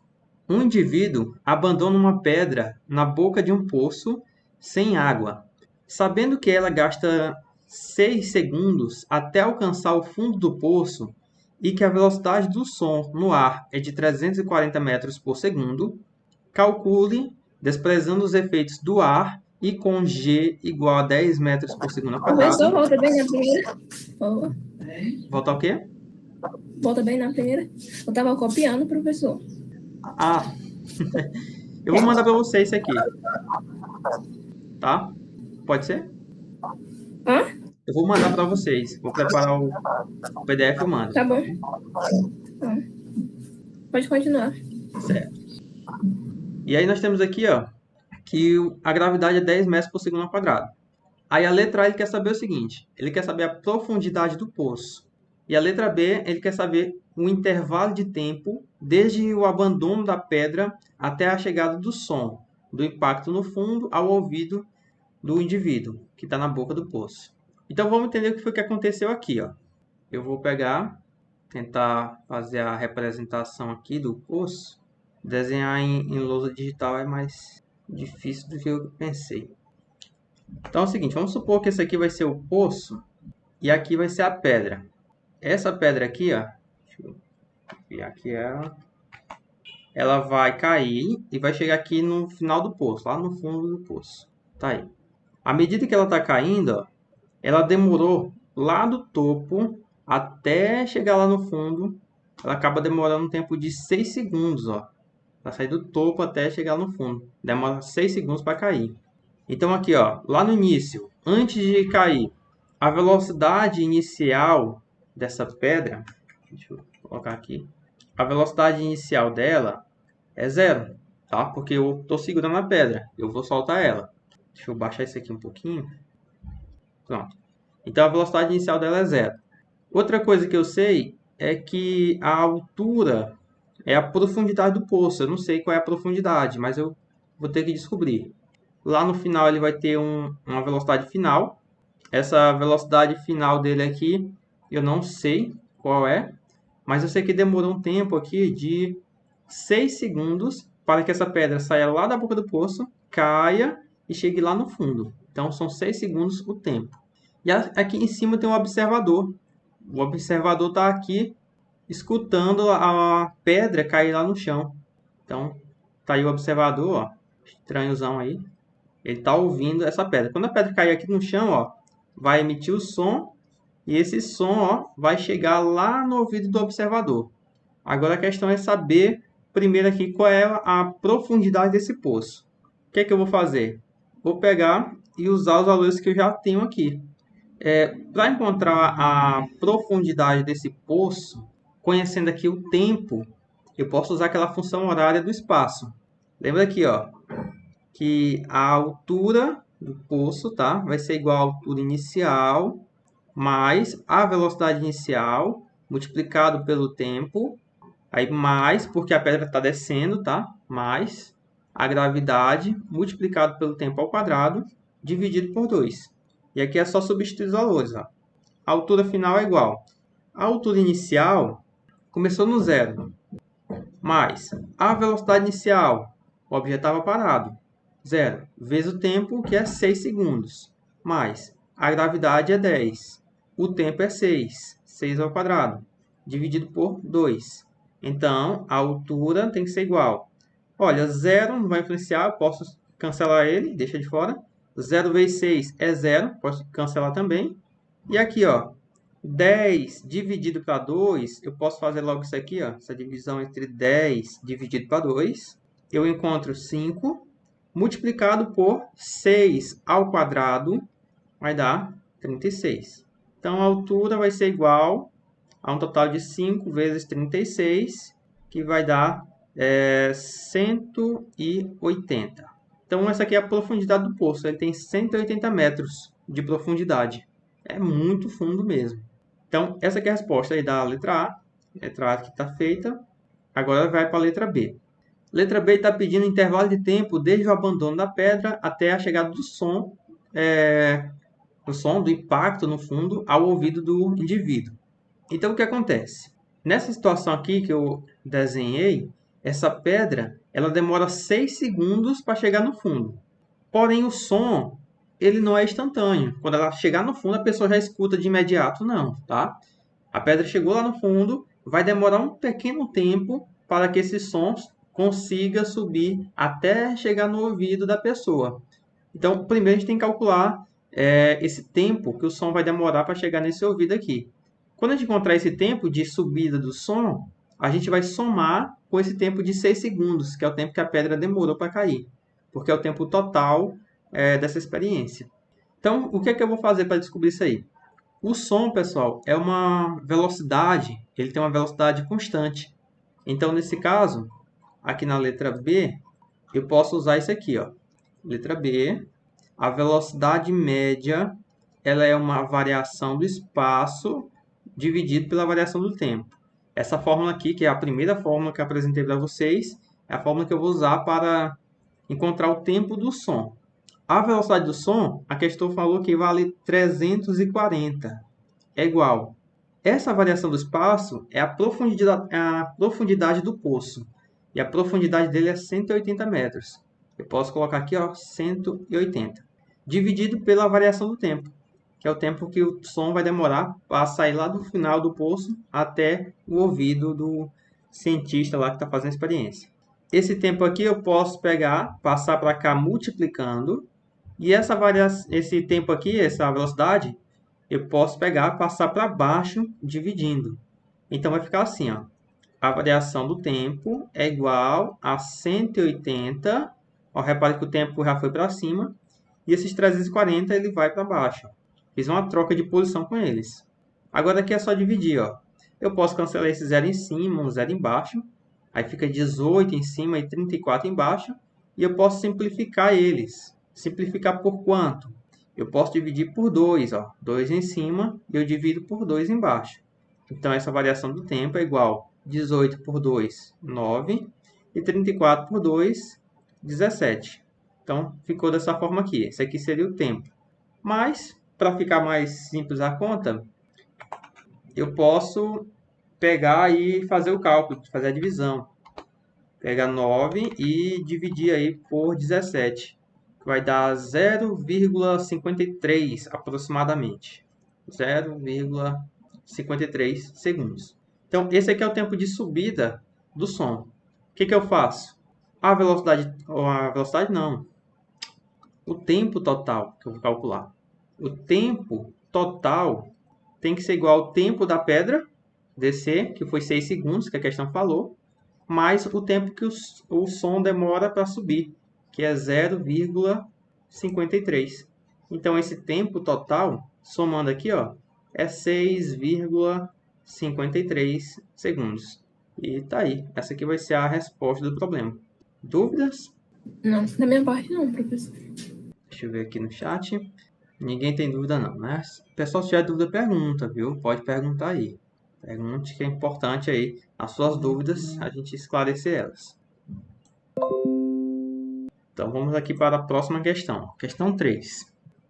Um indivíduo abandona uma pedra na boca de um poço sem água, sabendo que ela gasta 6 segundos até alcançar o fundo do poço e que a velocidade do som no ar é de 340 metros por segundo, calcule, desprezando os efeitos do ar e com G igual a 10 metros por segundo ao Professor, quadrado. volta bem na primeira. Oh, Voltar o quê? volta bem na primeira. Eu tava copiando, professor. Ah, eu vou mandar para você esse aqui. Tá? Pode ser? Hã? Eu vou mandar para vocês. Vou preparar o PDF e mando. Tá bom. Pode continuar. Certo. E aí nós temos aqui, ó, que a gravidade é 10 metros por segundo ao quadrado. Aí a letra A ele quer saber o seguinte, ele quer saber a profundidade do poço. E a letra B ele quer saber o intervalo de tempo desde o abandono da pedra até a chegada do som, do impacto no fundo ao ouvido do indivíduo que está na boca do poço. Então vamos entender o que foi que aconteceu aqui, ó. Eu vou tentar fazer a representação aqui do poço. Desenhar em lousa digital é mais difícil do que eu pensei. Então é o seguinte, vamos supor que esse aqui vai ser o poço e aqui vai ser a pedra. Essa pedra aqui, ó, deixa eu enfiar aqui ela vai cair e vai chegar aqui no final do poço, lá no fundo do poço. Tá aí. À medida que ela está caindo, ó, ela demorou lá do topo até chegar lá no fundo. Ela acaba demorando um tempo de 6 segundos, ó. Para sair do topo até chegar no fundo. Demora 6 segundos para cair. Então aqui, ó, lá no início, antes de cair, a velocidade inicial dessa pedra, deixa eu colocar aqui, a velocidade inicial dela é 0, tá? Porque eu estou segurando a pedra, eu vou soltar ela. Deixa eu baixar isso aqui um pouquinho. Pronto. Então a velocidade inicial dela é 0. Outra coisa que eu sei é que a altura é a profundidade do poço. Eu não sei qual é a profundidade, mas eu vou ter que descobrir. Lá no final ele vai ter uma velocidade final. Essa velocidade final dele aqui, eu não sei qual é, mas eu sei que demorou um tempo aqui de 6 segundos para que essa pedra saia lá da boca do poço, caia e chegue lá no fundo. Então são 6 segundos o tempo. E aqui em cima tem um observador. O observador está aqui escutando a pedra cair lá no chão. Então tá aí o observador, ó, estranhozão aí. Ele está ouvindo essa pedra. Quando a pedra cair aqui no chão, ó, vai emitir o som e esse som, ó, vai chegar lá no ouvido do observador. Agora a questão é saber primeiro aqui qual é a profundidade desse poço. O que é que eu vou fazer? Vou pegar e usar os valores que eu já tenho aqui. Para encontrar a profundidade desse poço, conhecendo aqui o tempo, eu posso usar aquela função horária do espaço. Lembra aqui, ó, que a altura do poço, tá? Vai ser igual à altura inicial mais a velocidade inicial multiplicado pelo tempo, aí mais, porque a pedra está descendo, tá? Mais a gravidade multiplicado pelo tempo ao quadrado, dividido por 2. E aqui é só substituir os valores, ó. A altura final é igual. A altura inicial começou no zero, mais a velocidade inicial, o objeto estava parado, zero, vezes o tempo, que é 6 segundos, mais a gravidade é 10, o tempo é 6, 6 ao quadrado, dividido por 2. Então, a altura tem que ser igual. Olha, zero não vai influenciar, eu posso cancelar ele, deixa de fora. 0 vezes 6 é zero, posso cancelar também. E aqui, ó, 10 dividido para 2, eu posso fazer logo isso aqui, ó, essa divisão entre 10 dividido para 2. Eu encontro 5, multiplicado por 6 ao quadrado, vai dar 36. Então, a altura vai ser igual a um total de 5 vezes 36, que vai dar 180. Então, essa aqui é a profundidade do poço. Ele tem 180 metros de profundidade. É muito fundo mesmo. Então, essa aqui é a resposta aí da letra A. Letra A que está feita. Agora vai para a letra B. Letra B está pedindo intervalo de tempo desde o abandono da pedra até a chegada do som, o som do impacto no fundo ao ouvido do indivíduo. Então, o que acontece? Nessa situação aqui que eu desenhei, essa pedra ela demora 6 segundos para chegar no fundo. Porém, o som ele não é instantâneo. Quando ela chegar no fundo, a pessoa já escuta de imediato, não, tá? A pedra chegou lá no fundo, vai demorar um pequeno tempo para que esse som consiga subir até chegar no ouvido da pessoa. Então, primeiro a gente tem que calcular esse tempo que o som vai demorar para chegar nesse ouvido aqui. Quando a gente encontrar esse tempo de subida do som, a gente vai somar com esse tempo de 6 segundos, que é o tempo que a pedra demorou para cair, porque é o tempo total dessa experiência. Então, o que é que eu vou fazer para descobrir isso aí? O som, pessoal, é uma velocidade, ele tem uma velocidade constante. Então, nesse caso, aqui na letra B, eu posso usar isso aqui, ó. Letra B, a velocidade média, ela é uma variação do espaço dividido pela variação do tempo. Essa fórmula aqui, que é a primeira fórmula que eu apresentei para vocês, é a fórmula que eu vou usar para encontrar o tempo do som. A velocidade do som, a questão falou que vale 340. É igual. Essa variação do espaço é a profundidade do poço. E a profundidade dele é 180 metros. Eu posso colocar aqui, ó, 180. Dividido pela variação do tempo, que é o tempo que o som vai demorar para sair lá do final do poço até o ouvido do cientista lá que está fazendo a experiência. Esse tempo aqui eu posso pegar, passar para cá multiplicando. E esse tempo aqui, essa velocidade, eu posso pegar, passar para baixo, dividindo. Então, vai ficar assim, ó. A variação do tempo é igual a 180. Ó, repare que o tempo já foi para cima. E esses 340 ele vai para baixo. Fiz uma troca de posição com eles. Agora aqui é só dividir, ó. Eu posso cancelar esse 0 em cima, um 0 embaixo. Aí fica 18 em cima e 34 embaixo. E eu posso simplificar eles. Simplificar por quanto? Eu posso dividir por 2, ó. 2 em cima e eu divido por 2 embaixo. Então, essa variação do tempo é igual a 18 por 2, 9. E 34 por 2, 17. Então, ficou dessa forma aqui. Esse aqui seria o tempo. Mas, para ficar mais simples a conta, eu posso pegar e fazer o cálculo, fazer a divisão. Pegar 9 e dividir aí por 17. Vai dar 0,53 aproximadamente. 0,53 segundos. Então, esse aqui é o tempo de subida do som. O que eu faço? A velocidade não. O tempo total que eu vou calcular. O tempo total tem que ser igual ao tempo da pedra descer, que foi 6 segundos, que a questão falou, mais o tempo que o som demora para subir, que é 0,53. Então, esse tempo total, somando aqui, ó, é 6,53 segundos. E tá aí. Essa aqui vai ser a resposta do problema. Dúvidas? Não, da minha parte não, professor. Deixa eu ver aqui no chat. Ninguém tem dúvida não, né? Pessoal, se tiver dúvida, pergunta, viu? Pode perguntar aí. Pergunte, que é importante aí as suas dúvidas, a gente esclarecer elas. Então, vamos aqui para a próxima questão. Questão 3.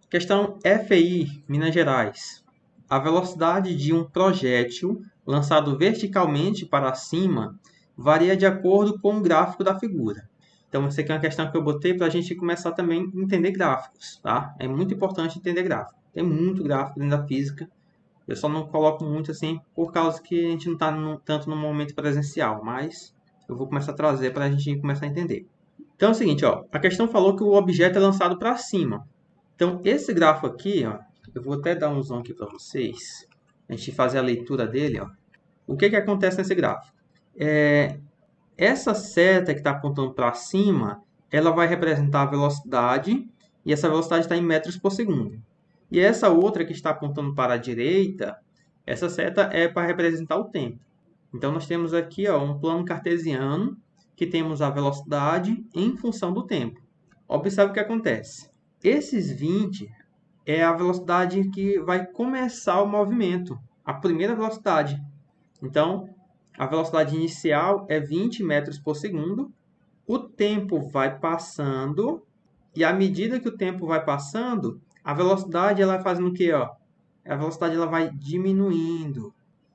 Questão FI, Minas Gerais. A velocidade de um projétil lançado verticalmente para cima varia de acordo com o gráfico da figura. Então, essa aqui é uma questão que eu botei para a gente começar também a entender gráficos, tá? É muito importante entender gráfico. Tem muito gráfico dentro da física. Eu só não coloco muito assim por causa que a gente não está tanto no momento presencial, mas eu vou começar a trazer para a gente começar a entender. Então é o seguinte, ó, a questão falou que o objeto é lançado para cima. Então, esse gráfico aqui, ó, eu vou até dar um zoom aqui para vocês, a gente fazer a leitura dele, ó. O que acontece nesse gráfico? Essa seta que está apontando para cima, ela vai representar a velocidade, e essa velocidade está em metros por segundo. E essa outra que está apontando para a direita, essa seta é para representar o tempo. Então, nós temos aqui ó, um plano cartesiano, que temos a velocidade em função do tempo. Observe o que acontece. Esses 20 é a velocidade que vai começar o movimento, a primeira velocidade. Então, a velocidade inicial é 20 metros por segundo. O tempo vai passando, e à medida que o tempo vai passando, a velocidade ela vai fazendo o quê? Ó? A velocidade ela vai diminuindo.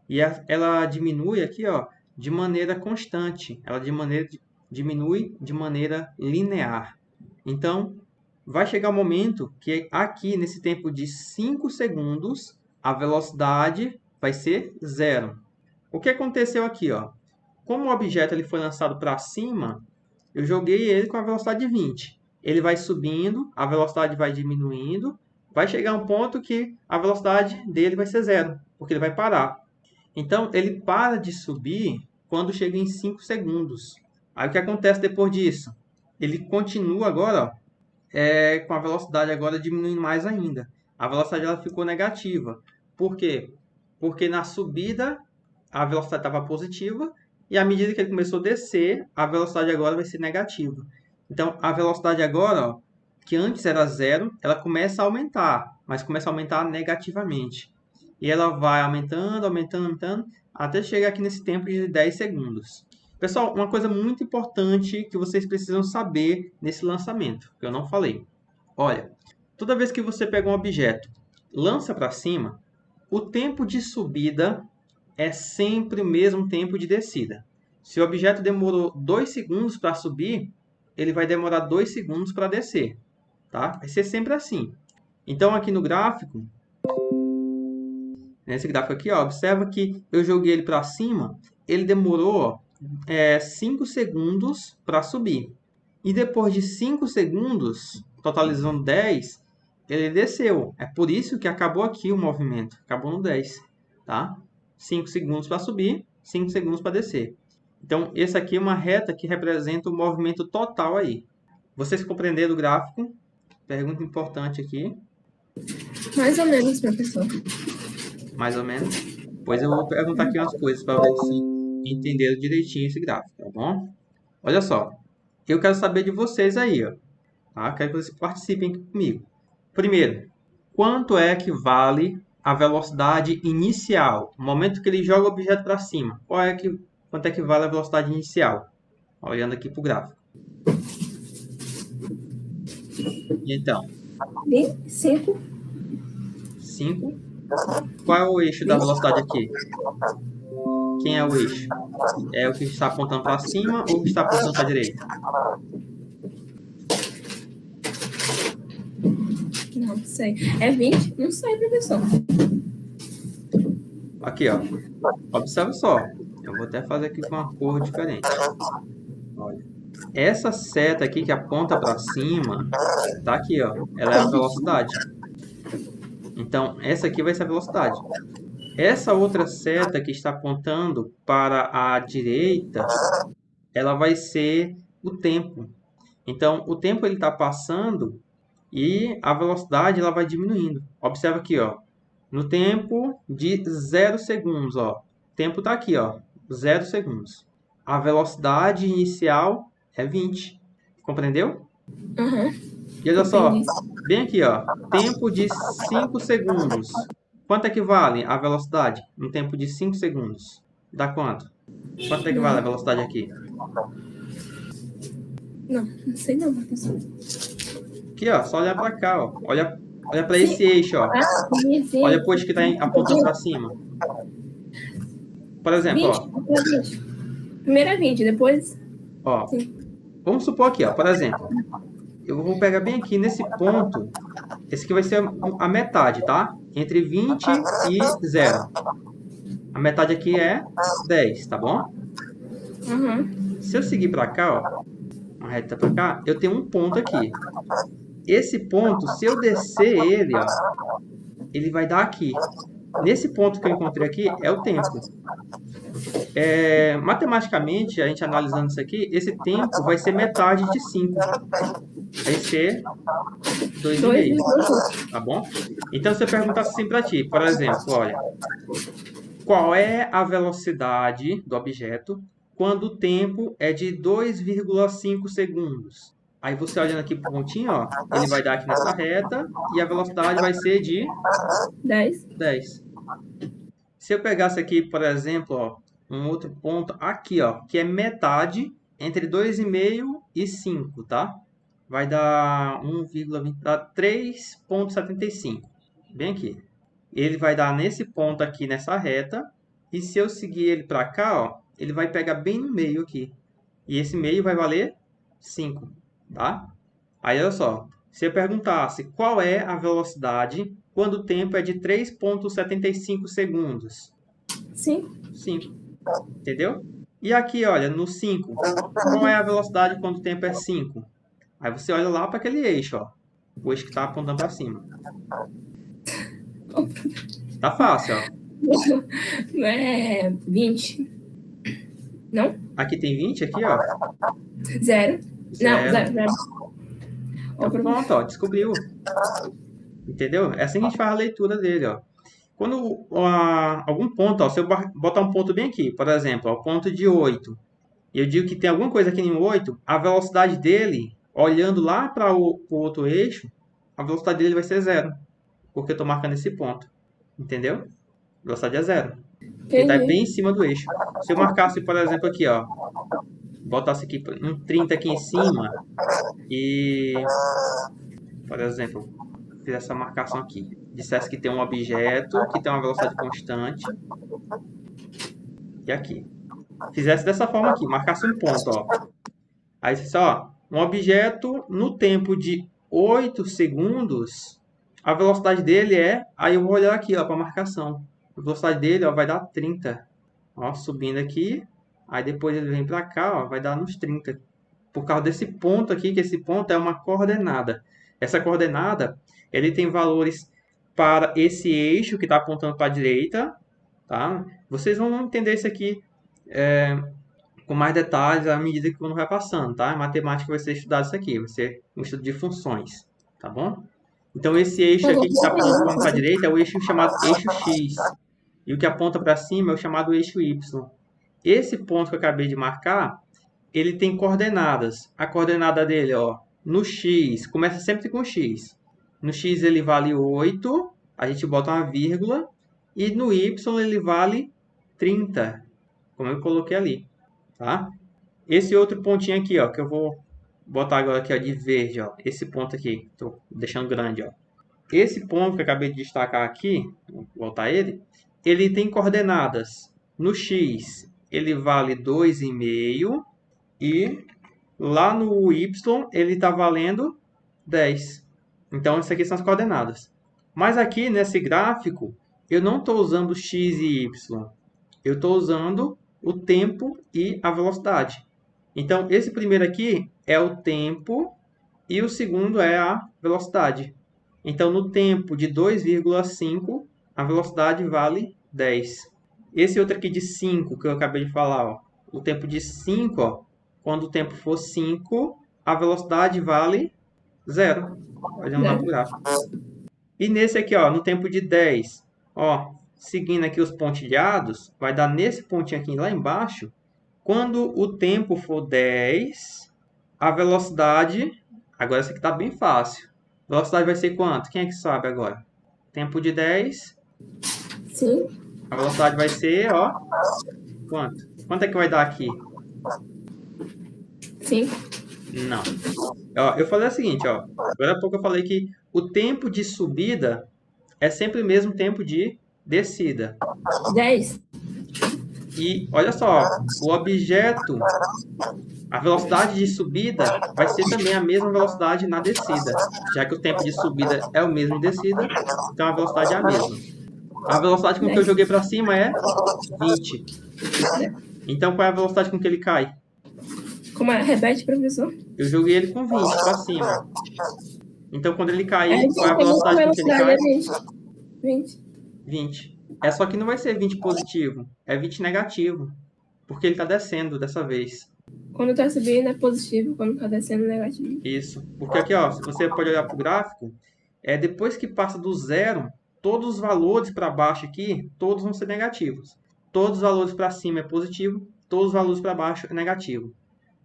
E ela diminui aqui ó, de maneira constante. Ela diminui de maneira linear. Então, vai chegar um momento que aqui, nesse tempo de 5 segundos, a velocidade vai ser zero. O que aconteceu aqui? Ó? Como o objeto ele foi lançado para cima, eu joguei ele com a velocidade de 20. Ele vai subindo, a velocidade vai diminuindo, vai chegar um ponto que a velocidade dele vai ser zero, porque ele vai parar. Então, ele para de subir quando chega em 5 segundos. Aí, o que acontece depois disso? Ele continua agora, ó, com a velocidade agora diminuindo mais ainda. A velocidade ela ficou negativa. Por quê? Porque na subida a velocidade estava positiva e à medida que ele começou a descer, a velocidade agora vai ser negativa. Então, a velocidade agora, ó, que antes era zero, ela começa a aumentar, mas começa a aumentar negativamente. E ela vai aumentando, aumentando, aumentando, até chegar aqui nesse tempo de 10 segundos. Pessoal, uma coisa muito importante que vocês precisam saber nesse lançamento, que eu não falei. Olha, toda vez que você pega um objeto, lança para cima, o tempo de subida é sempre o mesmo tempo de descida. Se o objeto demorou 2 segundos para subir, ele vai demorar 2 segundos para descer. Tá? Vai ser sempre assim. Então, aqui no gráfico, nesse gráfico aqui, ó, observa que eu joguei ele para cima, ele demorou 5 segundos para subir. E depois de 5 segundos, totalizando 10, ele desceu. É por isso que acabou aqui o movimento. Acabou no 10. Tá? 5 segundos para subir, 5 segundos para descer. Então, esse aqui é uma reta que representa o movimento total aí. Vocês compreenderam o gráfico? Pergunta importante aqui. Mais ou menos, professor. Mais ou menos? Pois eu vou perguntar aqui umas coisas para ver se entenderam direitinho esse gráfico, tá bom? Olha só. Eu quero saber de vocês aí, ó. Tá? Quero que vocês participem comigo. Primeiro, quanto é que vale a velocidade inicial? No momento que ele joga o objeto para cima, quanto é que vale a velocidade inicial? Olhando aqui para o gráfico. E então? 25. 5. Qual é o eixo da velocidade aqui? Quem é o eixo? É o que está apontando para cima ou o que está apontando para a direita? Não sei. É 20? Não sei, professor. Aqui, ó. Observe só. Eu vou até fazer aqui com uma cor diferente. Olha. Essa seta aqui que aponta para cima, tá aqui, ó. Ela é a velocidade. Então, essa aqui vai ser a velocidade. Essa outra seta que está apontando para a direita, ela vai ser o tempo. Então, o tempo ele está passando e a velocidade ela vai diminuindo. Observa aqui, ó. No tempo de 0 segundos, ó. O tempo está aqui, ó. 0 segundos. A velocidade inicial é 20. Compreendeu? Uhum. E olha só, Bem aqui, ó. Tempo de 5 segundos. Quanto equivale a velocidade no tempo de 5 segundos? Dá quanto? Quanto equivale a velocidade aqui? Não sei não, professor. Aqui, ó. Só olhar para cá, ó. Olha para esse eixo, ó. Olha o eixo que está apontando para cima. Por exemplo, 20, ó. depois 20. Primeiro é 20, depois... Ó. Sim. Vamos supor aqui, ó. Por exemplo, eu vou pegar bem aqui nesse ponto. Esse aqui vai ser a metade, tá? Entre 20 e 0. A metade aqui é 10, tá bom? Uhum. Se eu seguir para cá, ó, uma reta para cá, eu tenho um ponto aqui. Esse ponto, se eu descer ele, ó, ele vai dar aqui. Nesse ponto que eu encontrei aqui é o tempo. Matematicamente, a gente analisando isso aqui, esse tempo vai ser metade de 5. Vai ser 2,5, tá bom? Então, se eu perguntasse assim para ti, por exemplo, olha, qual é a velocidade do objeto quando o tempo é de 2,5 segundos? Aí você olhando aqui pro pontinho, ó, ele vai dar aqui nessa reta e a velocidade vai ser de 10. Se eu pegasse aqui, por exemplo, ó, um outro ponto aqui, ó, que é metade entre 2,5 e 5, tá? Vai dar 1,20, dá 3,75. Bem aqui. Ele vai dar nesse ponto aqui, nessa reta. E se eu seguir ele para cá, ó, ele vai pegar bem no meio aqui. E esse meio vai valer 5, tá? Aí, olha só. Se eu perguntasse qual é a velocidade quando o tempo é de 3,75 segundos? 5. Entendeu? E aqui, olha, no 5. Qual é a velocidade quando o tempo é 5? Aí você olha lá para aquele eixo, ó. O eixo que está apontando para cima. Tá fácil, ó. É 20. Não? Aqui tem 20, aqui, ó. 0. Não, 0. Então, pronto, ó. Descobriu. Entendeu? É assim que a gente faz a leitura dele, ó. Quando algum ponto, ó, se eu botar um ponto bem aqui, por exemplo, ó, ponto de 8, e eu digo que tem alguma coisa aqui em 8, a velocidade dele, olhando lá para o outro eixo, a velocidade dele vai ser 0. Porque eu estou marcando esse ponto. Entendeu? A velocidade é 0. Ele está bem em cima do eixo. Se eu marcasse, por exemplo, aqui, ó, botasse aqui um 30 aqui em cima e, por exemplo, fizesse essa marcação aqui, dissesse que tem um objeto que tem uma velocidade constante e aqui. Fizesse dessa forma aqui, marcasse um ponto, ó. Aí você ó, um objeto no tempo de 8 segundos, a velocidade dele é, aí eu vou olhar aqui, ó, para a marcação. A velocidade dele, ó, vai dar 30. Ó, subindo aqui, aí depois ele vem para cá, ó, vai dar nos 30. Por causa desse ponto aqui, que esse ponto é uma coordenada. Essa coordenada, ele tem valores para esse eixo que está apontando para a direita, tá? Vocês vão entender isso aqui com mais detalhes à medida que o ano vai passando, tá? A matemática vai ser estudado isso aqui, vai ser um estudo de funções, tá bom? Então, esse eixo aqui que está apontando para a direita é o eixo chamado eixo X. E o que aponta para cima é o chamado eixo Y. Esse ponto que eu acabei de marcar, ele tem coordenadas. A coordenada dele, ó, no X, começa sempre com X. No X ele vale 8, a gente bota uma vírgula. E no Y ele vale 30, como eu coloquei ali. Tá? Esse outro pontinho aqui, ó, que eu vou botar agora aqui, ó, de verde, ó, esse ponto aqui, tô deixando grande, ó. Esse ponto que eu acabei de destacar aqui, vou voltar ele tem coordenadas. No X, ele vale 2,5 e lá no Y, ele está valendo 10. Então, essas aqui são as coordenadas. Mas aqui, nesse gráfico, eu não estou usando X e Y. Eu estou usando o tempo e a velocidade. Então, esse primeiro aqui é o tempo e o segundo é a velocidade. Então, no tempo de 2,5, a velocidade vale 10. Esse outro aqui de 5, que eu acabei de falar, ó, o tempo de 5, ó, quando o tempo for 5, a velocidade vale 0. Olhando lá para o gráfico. E nesse aqui, ó, no tempo de 10, ó, seguindo aqui os pontilhados, vai dar nesse pontinho aqui lá embaixo. Quando o tempo for 10, a velocidade... Agora essa aqui está bem fácil. Velocidade vai ser quanto? Quem é que sabe agora? Tempo de 10. Sim. A velocidade vai ser, ó, quanto? Quanto é que vai dar aqui? 5. Não. Ó, eu falei o seguinte, ó. Agora há pouco eu falei que o tempo de subida é sempre o mesmo tempo de descida. 10. E olha só, o objeto, a velocidade de subida vai ser também a mesma velocidade na descida. Já que o tempo de subida é o mesmo de descida, então a velocidade é a mesma. A velocidade com que eu 10. joguei para cima é 20. Então qual é a velocidade com que ele cai? Como é? Repete, professor. Eu joguei ele com 20 para cima. Então quando ele É, cair, qual é a a velocidade com que ele velocidade é cai? 20. 20. 20. É só que não vai ser 20 positivo, é 20 negativo, porque ele está descendo dessa vez. Quando tá subindo é positivo, quando tá descendo é negativo. Isso. Porque aqui, ó, se você pode olhar para o gráfico, depois que passa do zero, todos os valores para baixo aqui, todos vão ser negativos. Todos os valores para cima é positivo, todos os valores para baixo é negativo.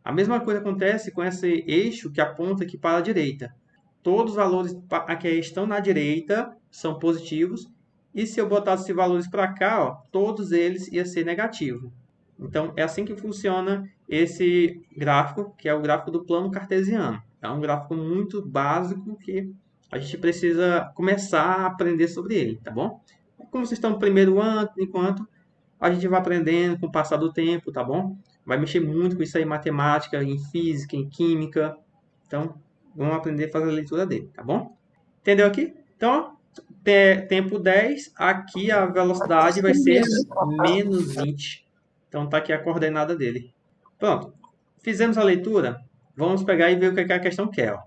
A mesma coisa acontece com esse eixo que aponta aqui para a direita. Todos os valores que estão na direita são positivos, e se eu botasse esses valores para cá, ó, todos eles iam ser negativos. Então, é assim que funciona esse gráfico, que é o gráfico do plano cartesiano. É um gráfico muito básico que a gente precisa começar a aprender sobre ele, tá bom? Como vocês estão no primeiro ano, enquanto a gente vai aprendendo com o passar do tempo, tá bom? Vai mexer muito com isso aí em matemática, em física, em química. Então, vamos aprender a fazer a leitura dele, tá bom? Entendeu aqui? Então, tempo 10, aqui a velocidade vai ser menos 20. Então, tá aqui a coordenada dele. Pronto. Fizemos a leitura. Vamos pegar e ver o que a questão quer. Ó.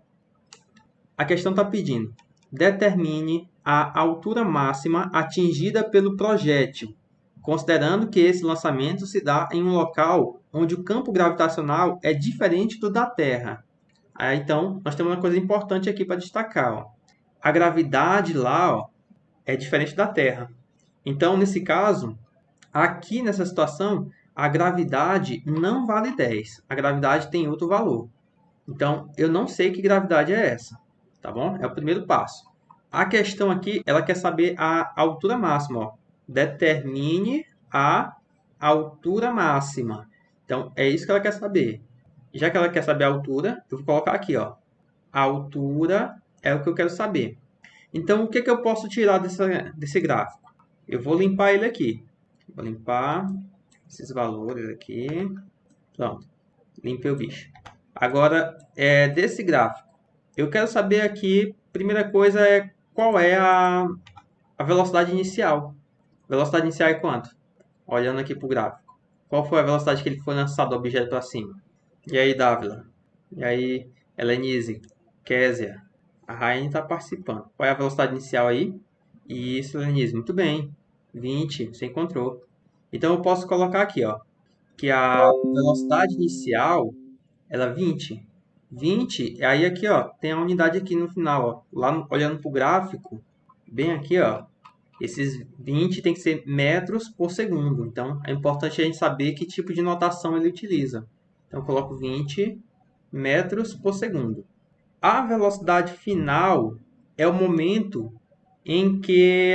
A questão está pedindo: determine a altura máxima atingida pelo projétil, considerando que esse lançamento se dá em um local onde o campo gravitacional é diferente do da Terra. Então, nós temos uma coisa importante aqui para destacar. Ó. A gravidade lá, ó, é diferente da Terra. Então, nesse caso, aqui nessa situação, a gravidade não vale 10. A gravidade tem outro valor. Então, eu não sei que gravidade é essa. Tá bom? É o primeiro passo. A questão aqui, ela quer saber a altura máxima. Ó. Determine a altura máxima. Então, é isso que ela quer saber. Já que ela quer saber a altura, eu vou colocar aqui, ó. A altura é o que eu quero saber. Então, o que eu posso tirar desse gráfico? Eu vou limpar ele aqui. Vou limpar esses valores aqui. Pronto. Limpei o bicho. Agora, desse gráfico, eu quero saber aqui, primeira coisa é qual é a velocidade inicial. A velocidade inicial é quanto? Olhando aqui para o gráfico. Qual foi a velocidade que ele foi lançado do objeto para cima? E aí, Dávila? E aí, Helenise? Késia? A Raine está participando. Qual é a velocidade inicial aí? Isso, Helenise. Muito bem. 20, você encontrou. Então, eu posso colocar aqui, ó, que a velocidade inicial ela é 20. 20, aí aqui, ó, tem a unidade aqui no final, ó. Lá olhando para o gráfico, bem aqui, ó, esses 20 tem que ser metros por segundo. Então, é importante a gente saber que tipo de notação ele utiliza. Então, eu coloco 20 metros por segundo. A velocidade final é o momento em que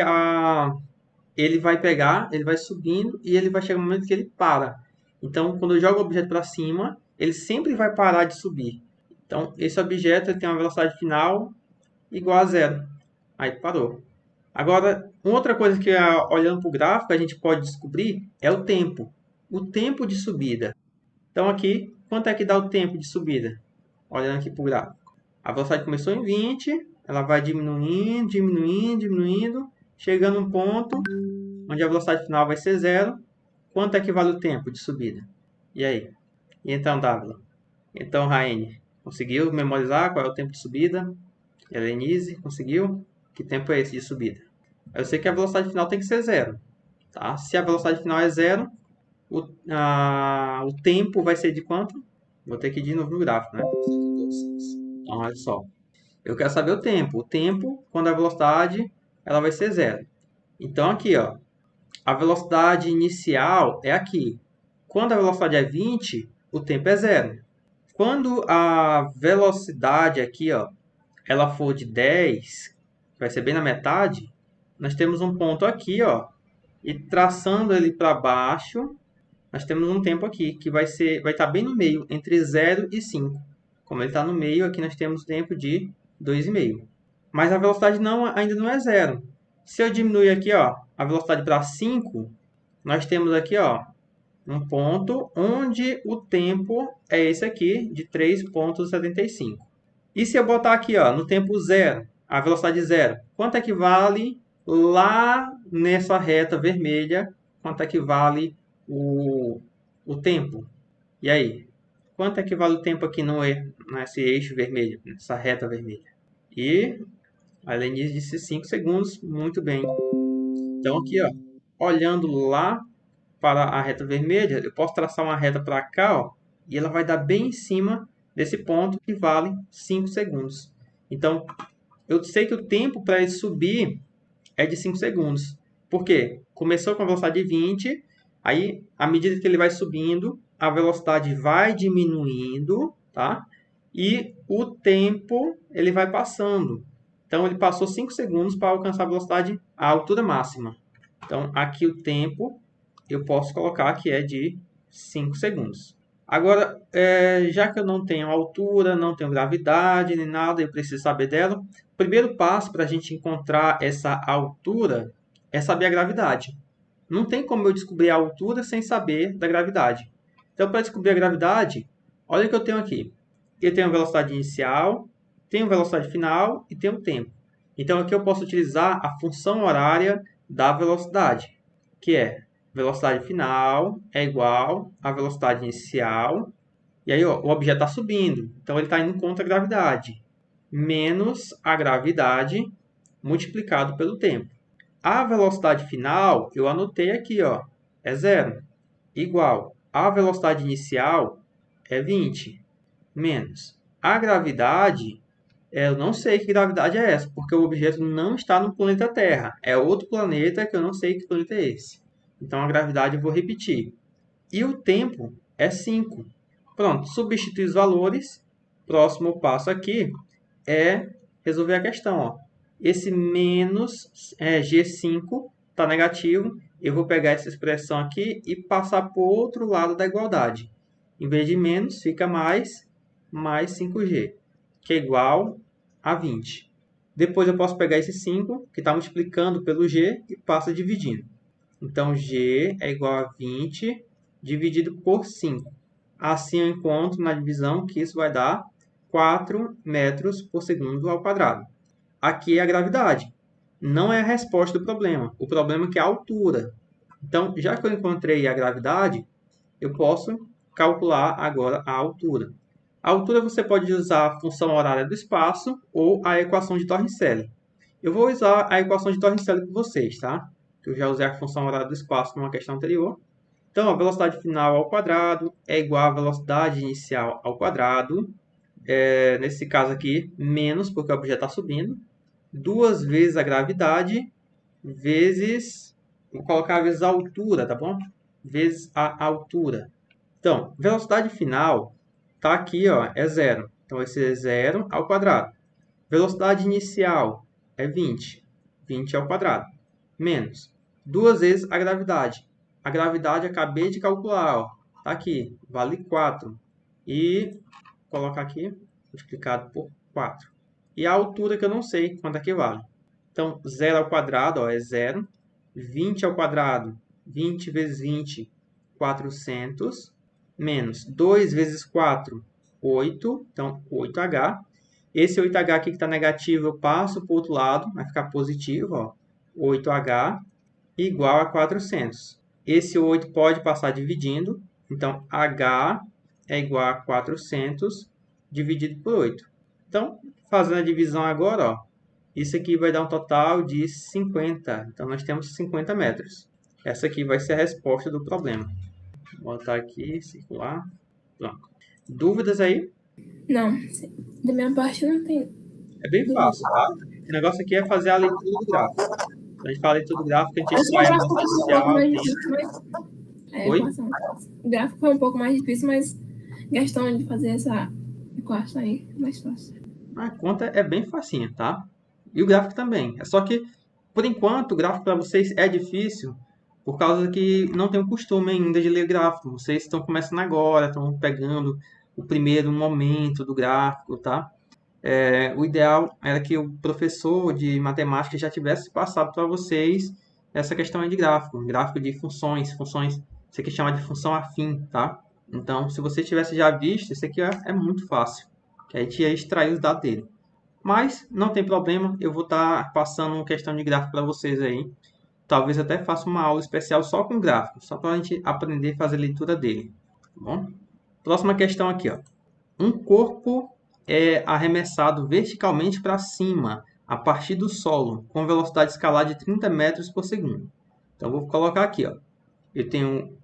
ele vai pegar, ele vai subindo e ele vai chegar no momento que ele para. Então, quando eu jogo o objeto para cima, ele sempre vai parar de subir. Então, esse objeto tem uma velocidade final igual a zero. Aí parou. Agora, outra coisa que, olhando para o gráfico, a gente pode descobrir é o tempo. O tempo de subida. Então, aqui, quanto é que dá o tempo de subida? Olhando aqui para o gráfico. A velocidade começou em 20, ela vai diminuindo, diminuindo, diminuindo, chegando a um ponto onde a velocidade final vai ser zero. Quanto é que vale o tempo de subida? E aí? E então, Dávila? Então, Raine, conseguiu memorizar qual é o tempo de subida? Helenise, conseguiu? Que tempo é esse de subida? Eu sei que a velocidade final tem que ser zero. Tá? Se a velocidade final é zero, o tempo vai ser de quanto? Vou ter que ir de novo no gráfico, né? Então, olha só. Eu quero saber o tempo. O tempo, quando a velocidade ela vai ser zero. Então, aqui, ó, a velocidade inicial é aqui. Quando a velocidade é 20, o tempo é zero. Quando a velocidade aqui, ó, ela for de 10, vai ser bem na metade, nós temos um ponto aqui, ó, e traçando ele para baixo, nós temos um tempo aqui, que vai estar bem no meio, entre 0 e 5. Como ele está no meio, aqui nós temos tempo de 2,5. Mas a velocidade ainda não é 0. Se eu diminuir aqui, ó, a velocidade para 5, nós temos aqui, ó, um ponto onde o tempo é esse aqui, de 3,75. E se eu botar aqui, ó, no tempo 0, a velocidade 0, quanto equivale lá nessa reta vermelha, quanto equivale o tempo? E aí? Quanto equivale o tempo aqui nesse eixo vermelho, nessa reta vermelha? E a Lenise disse 5 segundos, muito bem. Então aqui, ó, olhando lá para a reta vermelha, eu posso traçar uma reta para cá, ó, e ela vai dar bem em cima desse ponto que vale 5 segundos. Então, eu sei que o tempo para ele subir é de 5 segundos. Por quê? Começou com a velocidade de 20, aí, à medida que ele vai subindo, a velocidade vai diminuindo, tá? E o tempo, ele vai passando. Então, ele passou 5 segundos para alcançar a velocidade, a altura máxima. Então, aqui o tempo, eu posso colocar que é de 5 segundos. Agora, já que eu não tenho altura, não tenho gravidade, nem nada, eu preciso saber dela. O primeiro passo para a gente encontrar essa altura é saber a gravidade. Não tem como eu descobrir a altura sem saber da gravidade. Então, para descobrir a gravidade, olha o que eu tenho aqui. Eu tenho a velocidade inicial, tenho a velocidade final e tenho o tempo. Então, aqui eu posso utilizar a função horária da velocidade, que é velocidade final é igual à velocidade inicial. E aí, ó, o objeto está subindo, então ele está indo contra a gravidade. Menos a gravidade multiplicado pelo tempo. A velocidade final, eu anotei aqui, ó, é 0. Igual a velocidade inicial é 20. Menos a gravidade, eu não sei que gravidade é essa, porque o objeto não está no planeta Terra. É outro planeta que eu não sei que planeta é esse. Então, a gravidade eu vou repetir. E o tempo é 5. Pronto, substituir os valores. Próximo passo aqui é resolver a questão. Ó. Esse menos G5 está negativo. Eu vou pegar essa expressão aqui e passar para o outro lado da igualdade. Em vez de menos, fica mais 5G, que é igual a 20. Depois eu posso pegar esse 5, que está multiplicando pelo G, e passa dividindo. Então, G é igual a 20 dividido por 5. Assim, eu encontro na divisão que isso vai dar 4 metros por segundo ao quadrado. Aqui é a gravidade. Não é a resposta do problema. O problema é que é a altura. Então, já que eu encontrei a gravidade, eu posso calcular agora a altura. A altura você pode usar a função horária do espaço ou a equação de Torricelli. Eu vou usar a equação de Torricelli com vocês, tá? Que eu já usei a função horária do espaço numa questão anterior. Então, a velocidade final ao quadrado é igual à velocidade inicial ao quadrado. Nesse caso aqui, menos, porque o objeto está subindo. 2 vezes a gravidade, vezes... Vou colocar vezes a altura, tá bom? Vezes a altura. Então, velocidade final está aqui, ó, é 0. Então, vai ser 0 ao quadrado. Velocidade inicial é 20. 20 ao quadrado. Menos 2 vezes a gravidade. A gravidade acabei de calcular, ó. Tá aqui, vale 4. E colocar aqui, multiplicado por 4. E a altura que eu não sei quanto é que vale. Então, 0 ao quadrado, ó, é 0. 20 ao quadrado, 20 vezes 20, 400. Menos 2 vezes 4, 8. Então, 8H. Esse 8H aqui que está negativo, eu passo para o outro lado, vai ficar positivo, ó. 8H igual a 400. Esse 8 pode passar dividindo. Então, H é igual a 400 dividido por 8. Então, fazendo a divisão agora, ó, isso aqui vai dar um total de 50. Então, nós temos 50 metros. Essa aqui vai ser a resposta do problema. Vou botar aqui, circular. Pronto. Dúvidas aí? Não, da minha parte não tem. É bem fácil, tá? O negócio aqui é fazer a leitura do gráfico. Quando a gente fala leitura do gráfico, a gente Eu extrai a gráfico massa foi um pouco inicial. mais difícil, mas. Oi? Equação. O gráfico foi um pouco mais difícil, mas questão de fazer essa equação aí é mais fácil. A conta é bem facinha, tá? E o gráfico também. É só que, por enquanto, o gráfico para vocês é difícil, por causa que não tem o costume ainda de ler gráfico. Vocês estão começando agora, estão pegando o primeiro momento do gráfico, tá? O ideal era que o professor de matemática já tivesse passado para vocês essa questão aí de gráfico, gráfico de funções, isso aqui chama de função afim, tá? Então, se você tivesse já visto, isso aqui é muito fácil, que a gente ia extrair os dados dele. Mas não tem problema, eu vou estar passando uma questão de gráfico para vocês aí. Talvez até faça uma aula especial só com gráfico, só para a gente aprender a fazer a leitura dele, tá bom? Próxima questão aqui, ó. Um corpo é arremessado verticalmente para cima, a partir do solo, com velocidade escalar de 30 metros por segundo. Então, vou colocar aqui, ó. Eu tenho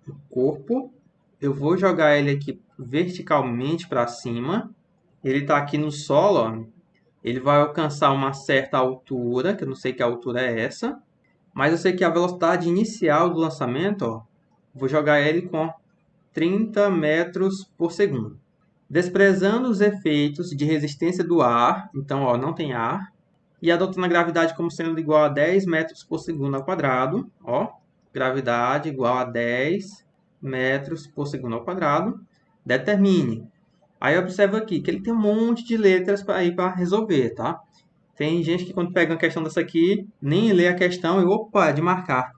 um corpo, eu vou jogar ele aqui verticalmente para cima. Ele está aqui no solo, ó. Ele vai alcançar uma certa altura, que eu não sei que altura é essa, mas eu sei que a velocidade inicial do lançamento, ó, vou jogar ele com 30 metros por segundo. Desprezando os efeitos de resistência do ar, então ó, não tem ar, e adotando a gravidade como sendo igual a 10 metros por segundo ao quadrado, ó, gravidade igual a 10 metros por segundo ao quadrado, determine. Aí observa aqui que ele tem um monte de letras para resolver, tá? Tem gente que quando pega uma questão dessa aqui, nem lê a questão e opa, é de marcar.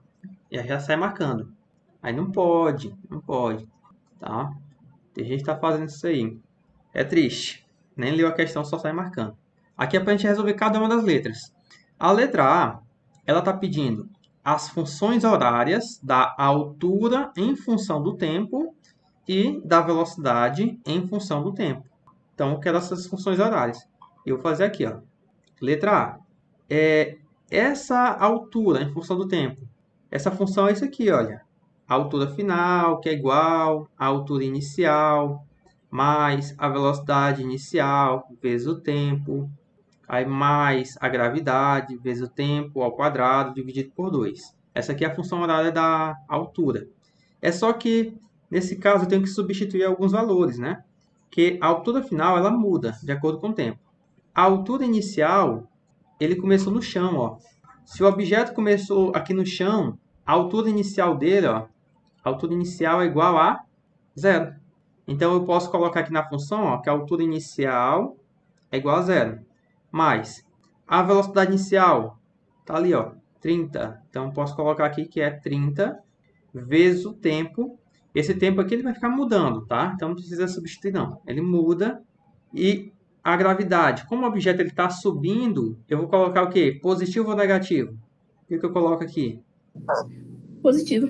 E aí já sai marcando. Aí não pode, tá? Tem gente que está fazendo isso aí. É triste. Nem leu a questão, só sai marcando. Aqui é para a gente resolver cada uma das letras. A letra A, ela está pedindo as funções horárias da altura em função do tempo e da velocidade em função do tempo. Então, eu quero essas funções horárias. Eu vou fazer aqui, ó. Letra A. Essa altura em função do tempo. Essa função é isso aqui, olha. A altura final, que é igual à altura inicial, mais a velocidade inicial vezes o tempo, aí mais a gravidade vezes o tempo ao quadrado dividido por 2. Essa aqui é a função horária da altura. É só que, nesse caso, eu tenho que substituir alguns valores, né? Que a altura final ela muda de acordo com o tempo. A altura inicial, ele começou no chão, ó. Se o objeto começou aqui no chão, a altura inicial dele, ó, a altura inicial é igual a 0. Então, eu posso colocar aqui na função, ó, que a altura inicial é igual a 0. Mais a velocidade inicial está ali, ó, 30. Então, eu posso colocar aqui que é 30 vezes o tempo. Esse tempo aqui ele vai ficar mudando, tá? Então, não precisa substituir, não. Ele muda. E a gravidade. Como o objeto está subindo, eu vou colocar o quê? Positivo ou negativo? O que eu coloco aqui? Positivo.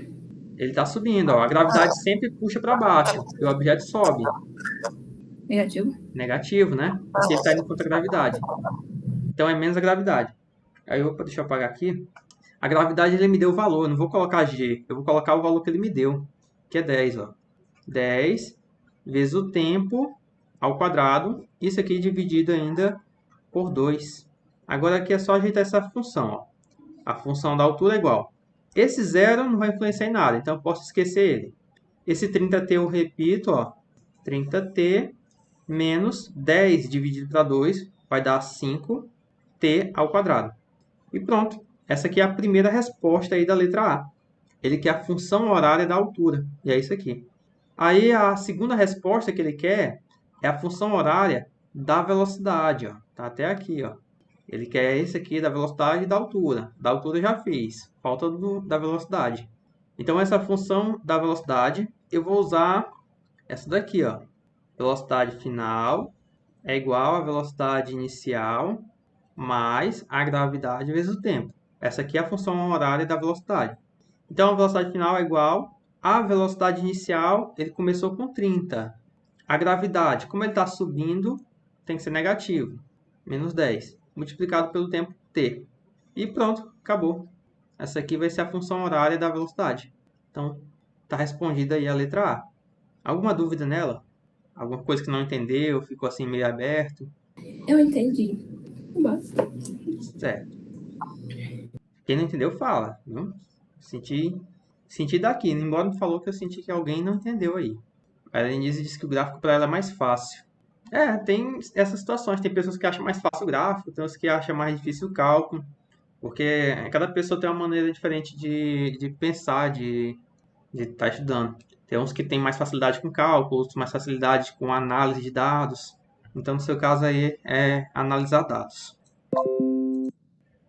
Ele está subindo, ó. A gravidade sempre puxa para baixo e o objeto sobe. Negativo. Negativo, né? Porque ele está indo contra a gravidade. Então, é menos a gravidade. Aí, deixa eu apagar aqui. A gravidade, ele me deu o valor. Eu não vou colocar G. Eu vou colocar o valor que ele me deu, que é 10, ó. 10 vezes o tempo ao quadrado. Isso aqui dividido ainda por 2. Agora, aqui é só ajeitar essa função, ó. A função da altura é igual. Esse zero não vai influenciar em nada, então eu posso esquecer ele. Esse 30t eu repito, ó. 30t menos 10 dividido para 2 vai dar 5t ao quadrado. E pronto. Essa aqui é a primeira resposta aí da letra A. Ele quer a função horária da altura. E é isso aqui. Aí a segunda resposta que ele quer é a função horária da velocidade. Ó. Tá até aqui, ó. Ele quer esse aqui da velocidade e da altura. Da altura eu já fiz. Falta da velocidade. Então, essa função da velocidade, eu vou usar essa daqui, ó. Velocidade final é igual à velocidade inicial mais a gravidade vezes o tempo. Essa aqui é a função horária da velocidade. Então, a velocidade final é igual à velocidade inicial, ele começou com 30. A gravidade, como ele está subindo, tem que ser negativo. Menos 10, multiplicado pelo tempo t. E pronto, acabou. Essa aqui vai ser a função horária da velocidade. Então, está respondida aí a letra A. Alguma dúvida nela? Alguma coisa que não entendeu, ficou assim meio aberto? Eu entendi. Certo. Quem não entendeu, fala. Viu? Senti daqui. Embora me falou que eu senti que alguém não entendeu aí. A Denise disse que o gráfico para ela é mais fácil. Tem essas situações. Tem pessoas que acham mais fácil o gráfico, tem outras que acham mais difícil o cálculo, porque cada pessoa tem uma maneira diferente de pensar, de estar estudando. Tem uns que têm mais facilidade com cálculo, outros mais facilidade com análise de dados. Então, no seu caso aí, é analisar dados.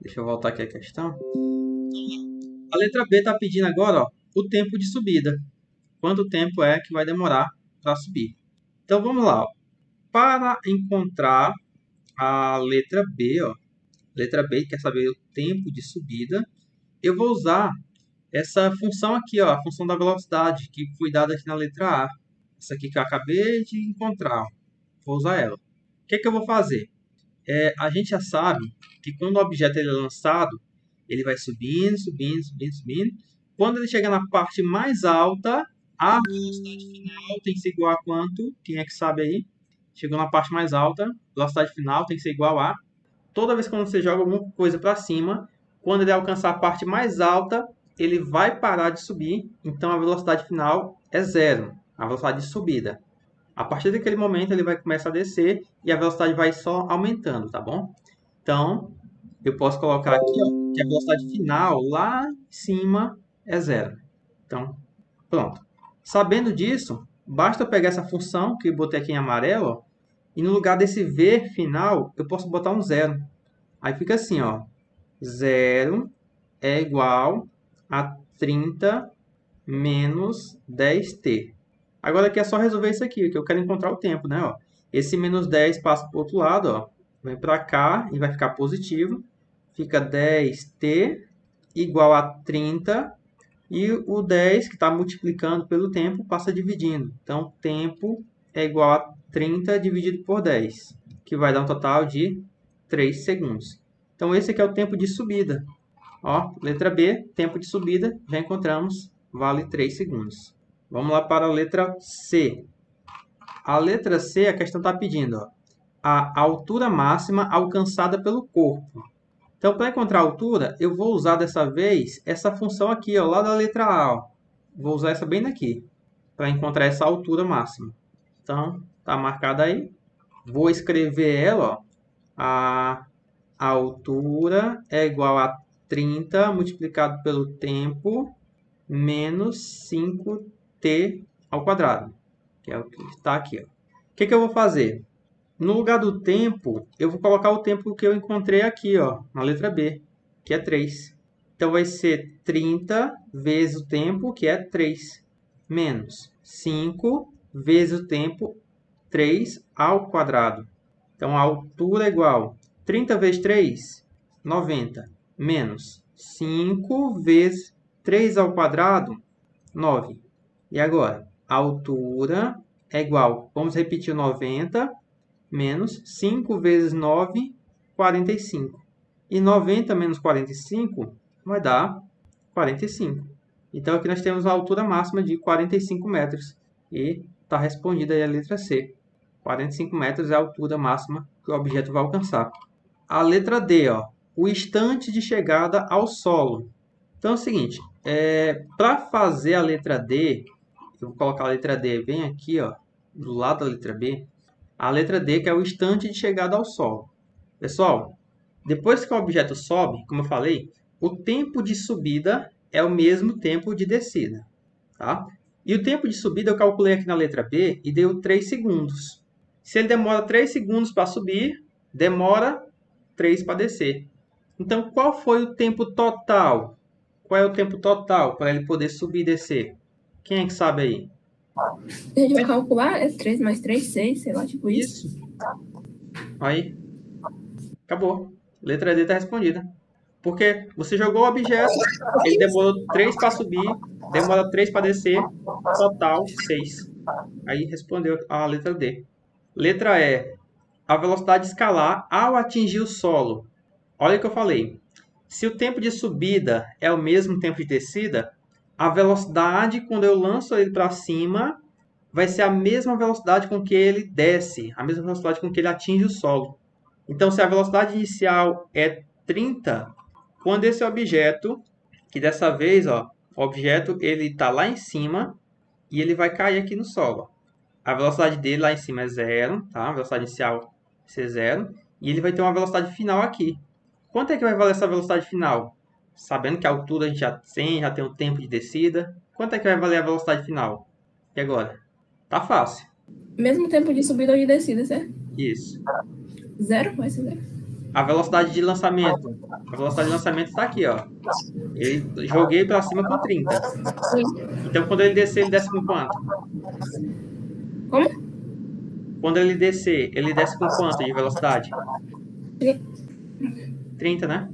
Deixa eu voltar aqui a questão. A letra B está pedindo agora, ó, o tempo de subida. Quanto tempo é que vai demorar para subir? Então, vamos lá. Ó. Para encontrar a letra B, ó, letra B quer saber o tempo de subida, eu vou usar essa função aqui, ó, a função da velocidade, que foi dada aqui na letra A. Essa aqui que eu acabei de encontrar. Ó. Vou usar ela. O que eu vou fazer? A gente já sabe que quando o objeto ele é lançado, ele vai subindo, subindo, subindo, subindo. Quando ele chega na parte mais alta, a velocidade final tem que ser igual a quanto? Quem é que sabe aí? Chegou na parte mais alta, velocidade final tem que ser igual a... Toda vez que você joga alguma coisa para cima, quando ele alcançar a parte mais alta, ele vai parar de subir. Então, a velocidade final é zero, a velocidade de subida. A partir daquele momento, ele vai começar a descer e a velocidade vai só aumentando, tá bom? Então, eu posso colocar aqui ó, que a velocidade final lá em cima é zero. Então, pronto. Sabendo disso, basta eu pegar essa função que eu botei aqui em amarelo ó, e no lugar desse v final, eu posso botar um zero. Aí fica assim, ó. 0 é igual a 30 menos 10t. Agora aqui é só resolver isso aqui, que eu quero encontrar o tempo, né? Ó. Esse menos 10 passa para o outro lado, ó. Vem para cá e vai ficar positivo. Fica 10t igual a 30. E o 10, que está multiplicando pelo tempo, passa dividindo. Então, tempo é igual a 30 dividido por 10, que vai dar um total de 3 segundos. Então, esse aqui é o tempo de subida. Ó, letra B, tempo de subida, já encontramos, vale 3 segundos. Vamos lá para a letra C. A letra C, a questão está pedindo ó, a altura máxima alcançada pelo corpo. Então, para encontrar a altura, eu vou usar dessa vez essa função aqui, ó, lá da letra A. Ó. Vou usar essa bem daqui, para encontrar essa altura máxima. Então, está marcada aí. Vou escrever ela, ó, a altura é igual a 30 multiplicado pelo tempo menos 5t ao quadrado, que é o que está aqui. Ó. O que eu vou fazer? No lugar do tempo, eu vou colocar o tempo que eu encontrei aqui, ó, na letra B, que é 3. Então, vai ser 30 vezes o tempo, que é 3, menos 5 vezes o tempo, 3 ao quadrado. Então, a altura é igual a 30 vezes 3, 90, menos 5 vezes 3 ao quadrado, 9. E agora, a altura é igual, vamos repetir o 90, menos 5 vezes 9, 45. E 90 menos 45 vai dar 45. Então, aqui nós temos a altura máxima de 45 metros. E está respondida aí a letra C. 45 metros é a altura máxima que o objeto vai alcançar. A letra D, ó, o instante de chegada ao solo. Então é o seguinte, para fazer a letra D, eu vou colocar a letra D bem aqui, ó, do lado da letra B. A letra D, que é o instante de chegada ao solo. Pessoal, depois que o objeto sobe, como eu falei, o tempo de subida é o mesmo tempo de descida. Tá? E o tempo de subida eu calculei aqui na letra B e deu 3 segundos. Se ele demora 3 segundos para subir, demora 3 para descer. Então, qual foi o tempo total? Qual é o tempo total para ele poder subir e descer? Quem é que sabe aí? A gente vai calcular, é 3 mais 3, 6, sei lá, tipo isso. Aí, acabou. Letra D está respondida. Porque você jogou o objeto, ele demorou 3 para subir, demora 3 para descer, total 6. Aí respondeu a letra D. Letra E. A velocidade escalar ao atingir o solo. Olha o que eu falei. Se o tempo de subida é o mesmo tempo de descida, a velocidade, quando eu lanço ele para cima, vai ser a mesma velocidade com que ele desce, a mesma velocidade com que ele atinge o solo. Então, se a velocidade inicial é 30, quando esse objeto, que dessa vez, ó, o objeto ele está lá em cima e ele vai cair aqui no solo. A velocidade dele lá em cima é zero, tá? A velocidade inicial vai ser zero. E ele vai ter uma velocidade final aqui. Quanto é que vai valer essa velocidade final? Sabendo que a altura a gente já tem o tempo de descida. Quanto é que vai valer a velocidade final? E agora? Tá fácil. Mesmo tempo de subida ou de descida, certo? Isso. Zero? Vai ser zero. A velocidade de lançamento. A velocidade de lançamento está aqui, ó. Joguei para cima com 30. Sim. Então, quando ele descer, ele desce com quanto? Como? Quando ele descer, ele desce com quanto de velocidade? 30, né?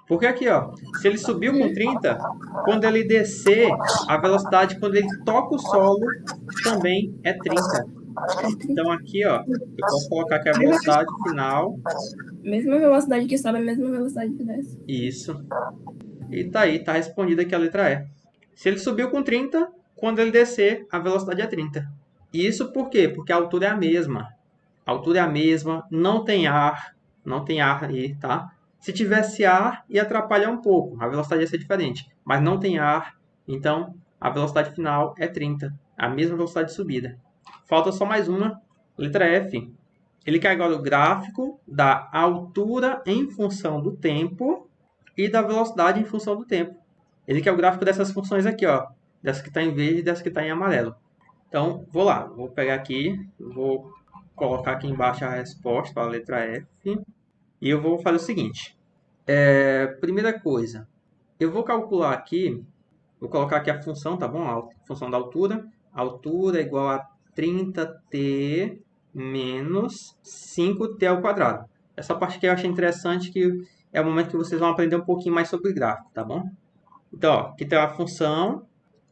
Porque aqui, ó, se ele subiu com 30, quando ele descer, a velocidade quando ele toca o solo também é 30. Então aqui, ó, eu posso colocar aqui a velocidade final. Mesma velocidade que sobe, a mesma velocidade que desce. Isso. E tá aí, tá respondida aqui a letra E. Se ele subiu com 30, quando ele descer, a velocidade é 30. Isso por quê? Porque a altura é a mesma. A altura é a mesma, não tem ar aí, tá? Se tivesse ar, ia atrapalhar um pouco, a velocidade ia ser diferente. Mas não tem ar, então a velocidade final é 30, a mesma velocidade de subida. Falta só mais uma, letra F. Ele quer agora o gráfico da altura em função do tempo e da velocidade em função do tempo. Ele quer o gráfico dessas funções aqui, ó. Dessa que está em verde e dessa que está em amarelo. Então, vou lá. Vou pegar aqui, vou colocar aqui embaixo a resposta para a letra F. E eu vou fazer o seguinte. Primeira coisa, eu vou calcular aqui, vou colocar aqui a função, tá bom? A função da altura. A altura é igual a 30t menos 5t ao quadrado. Essa parte aqui eu achei interessante, que é o momento que vocês vão aprender um pouquinho mais sobre gráfico, tá bom? Então, ó, aqui tem a função.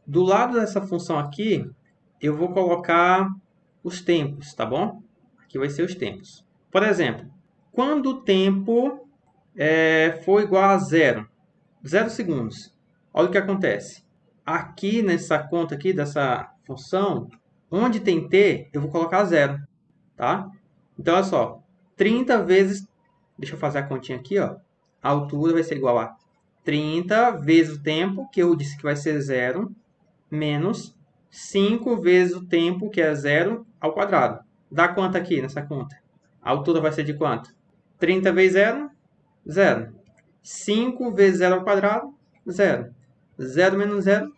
Do lado dessa função aqui, eu vou colocar os tempos, tá bom? Aqui vai ser os tempos. Por exemplo, quando o tempo for igual a 0 segundos, olha o que acontece. Aqui nessa conta aqui, dessa função, onde tem t, eu vou colocar 0, tá? Então, olha só, 30 vezes, deixa eu fazer a continha aqui, ó. A altura vai ser igual a 30 vezes o tempo, que eu disse que vai ser 0, menos 5 vezes o tempo, que é 0, ao quadrado. Dá quanto aqui nessa conta? A altura vai ser de quanto? 30 vezes 0, 0. 5 vezes 0 ao quadrado, 0. 0 menos 0,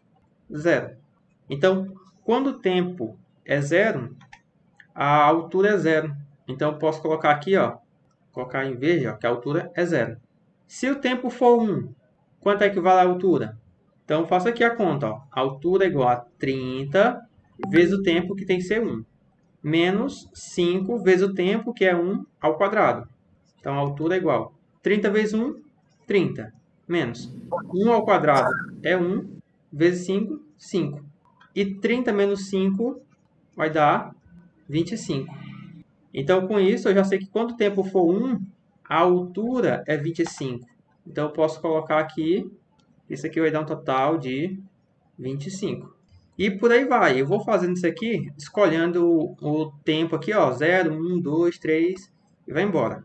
0. Então, quando o tempo é 0, a altura é 0. Então, eu posso colocar aqui, ó, colocar em verde, ó, que a altura é 0. Se o tempo for 1, quanto é que vale a altura? Então, faço aqui a conta, ó. A altura é igual a 30 vezes o tempo, que tem que ser 1. Menos 5 vezes o tempo, que é 1 ao quadrado. Então, a altura é igual a 30 vezes 1, 30. Menos 1 ao quadrado é 1, vezes 5, 5. E 30 menos 5 vai dar 25. Então, com isso, eu já sei que quando o tempo for 1, a altura é 25. Então, eu posso colocar aqui, isso aqui vai dar um total de 25. E por aí vai. Eu vou fazendo isso aqui, escolhendo o tempo aqui, ó, 0, 1, 2, 3, e vai embora.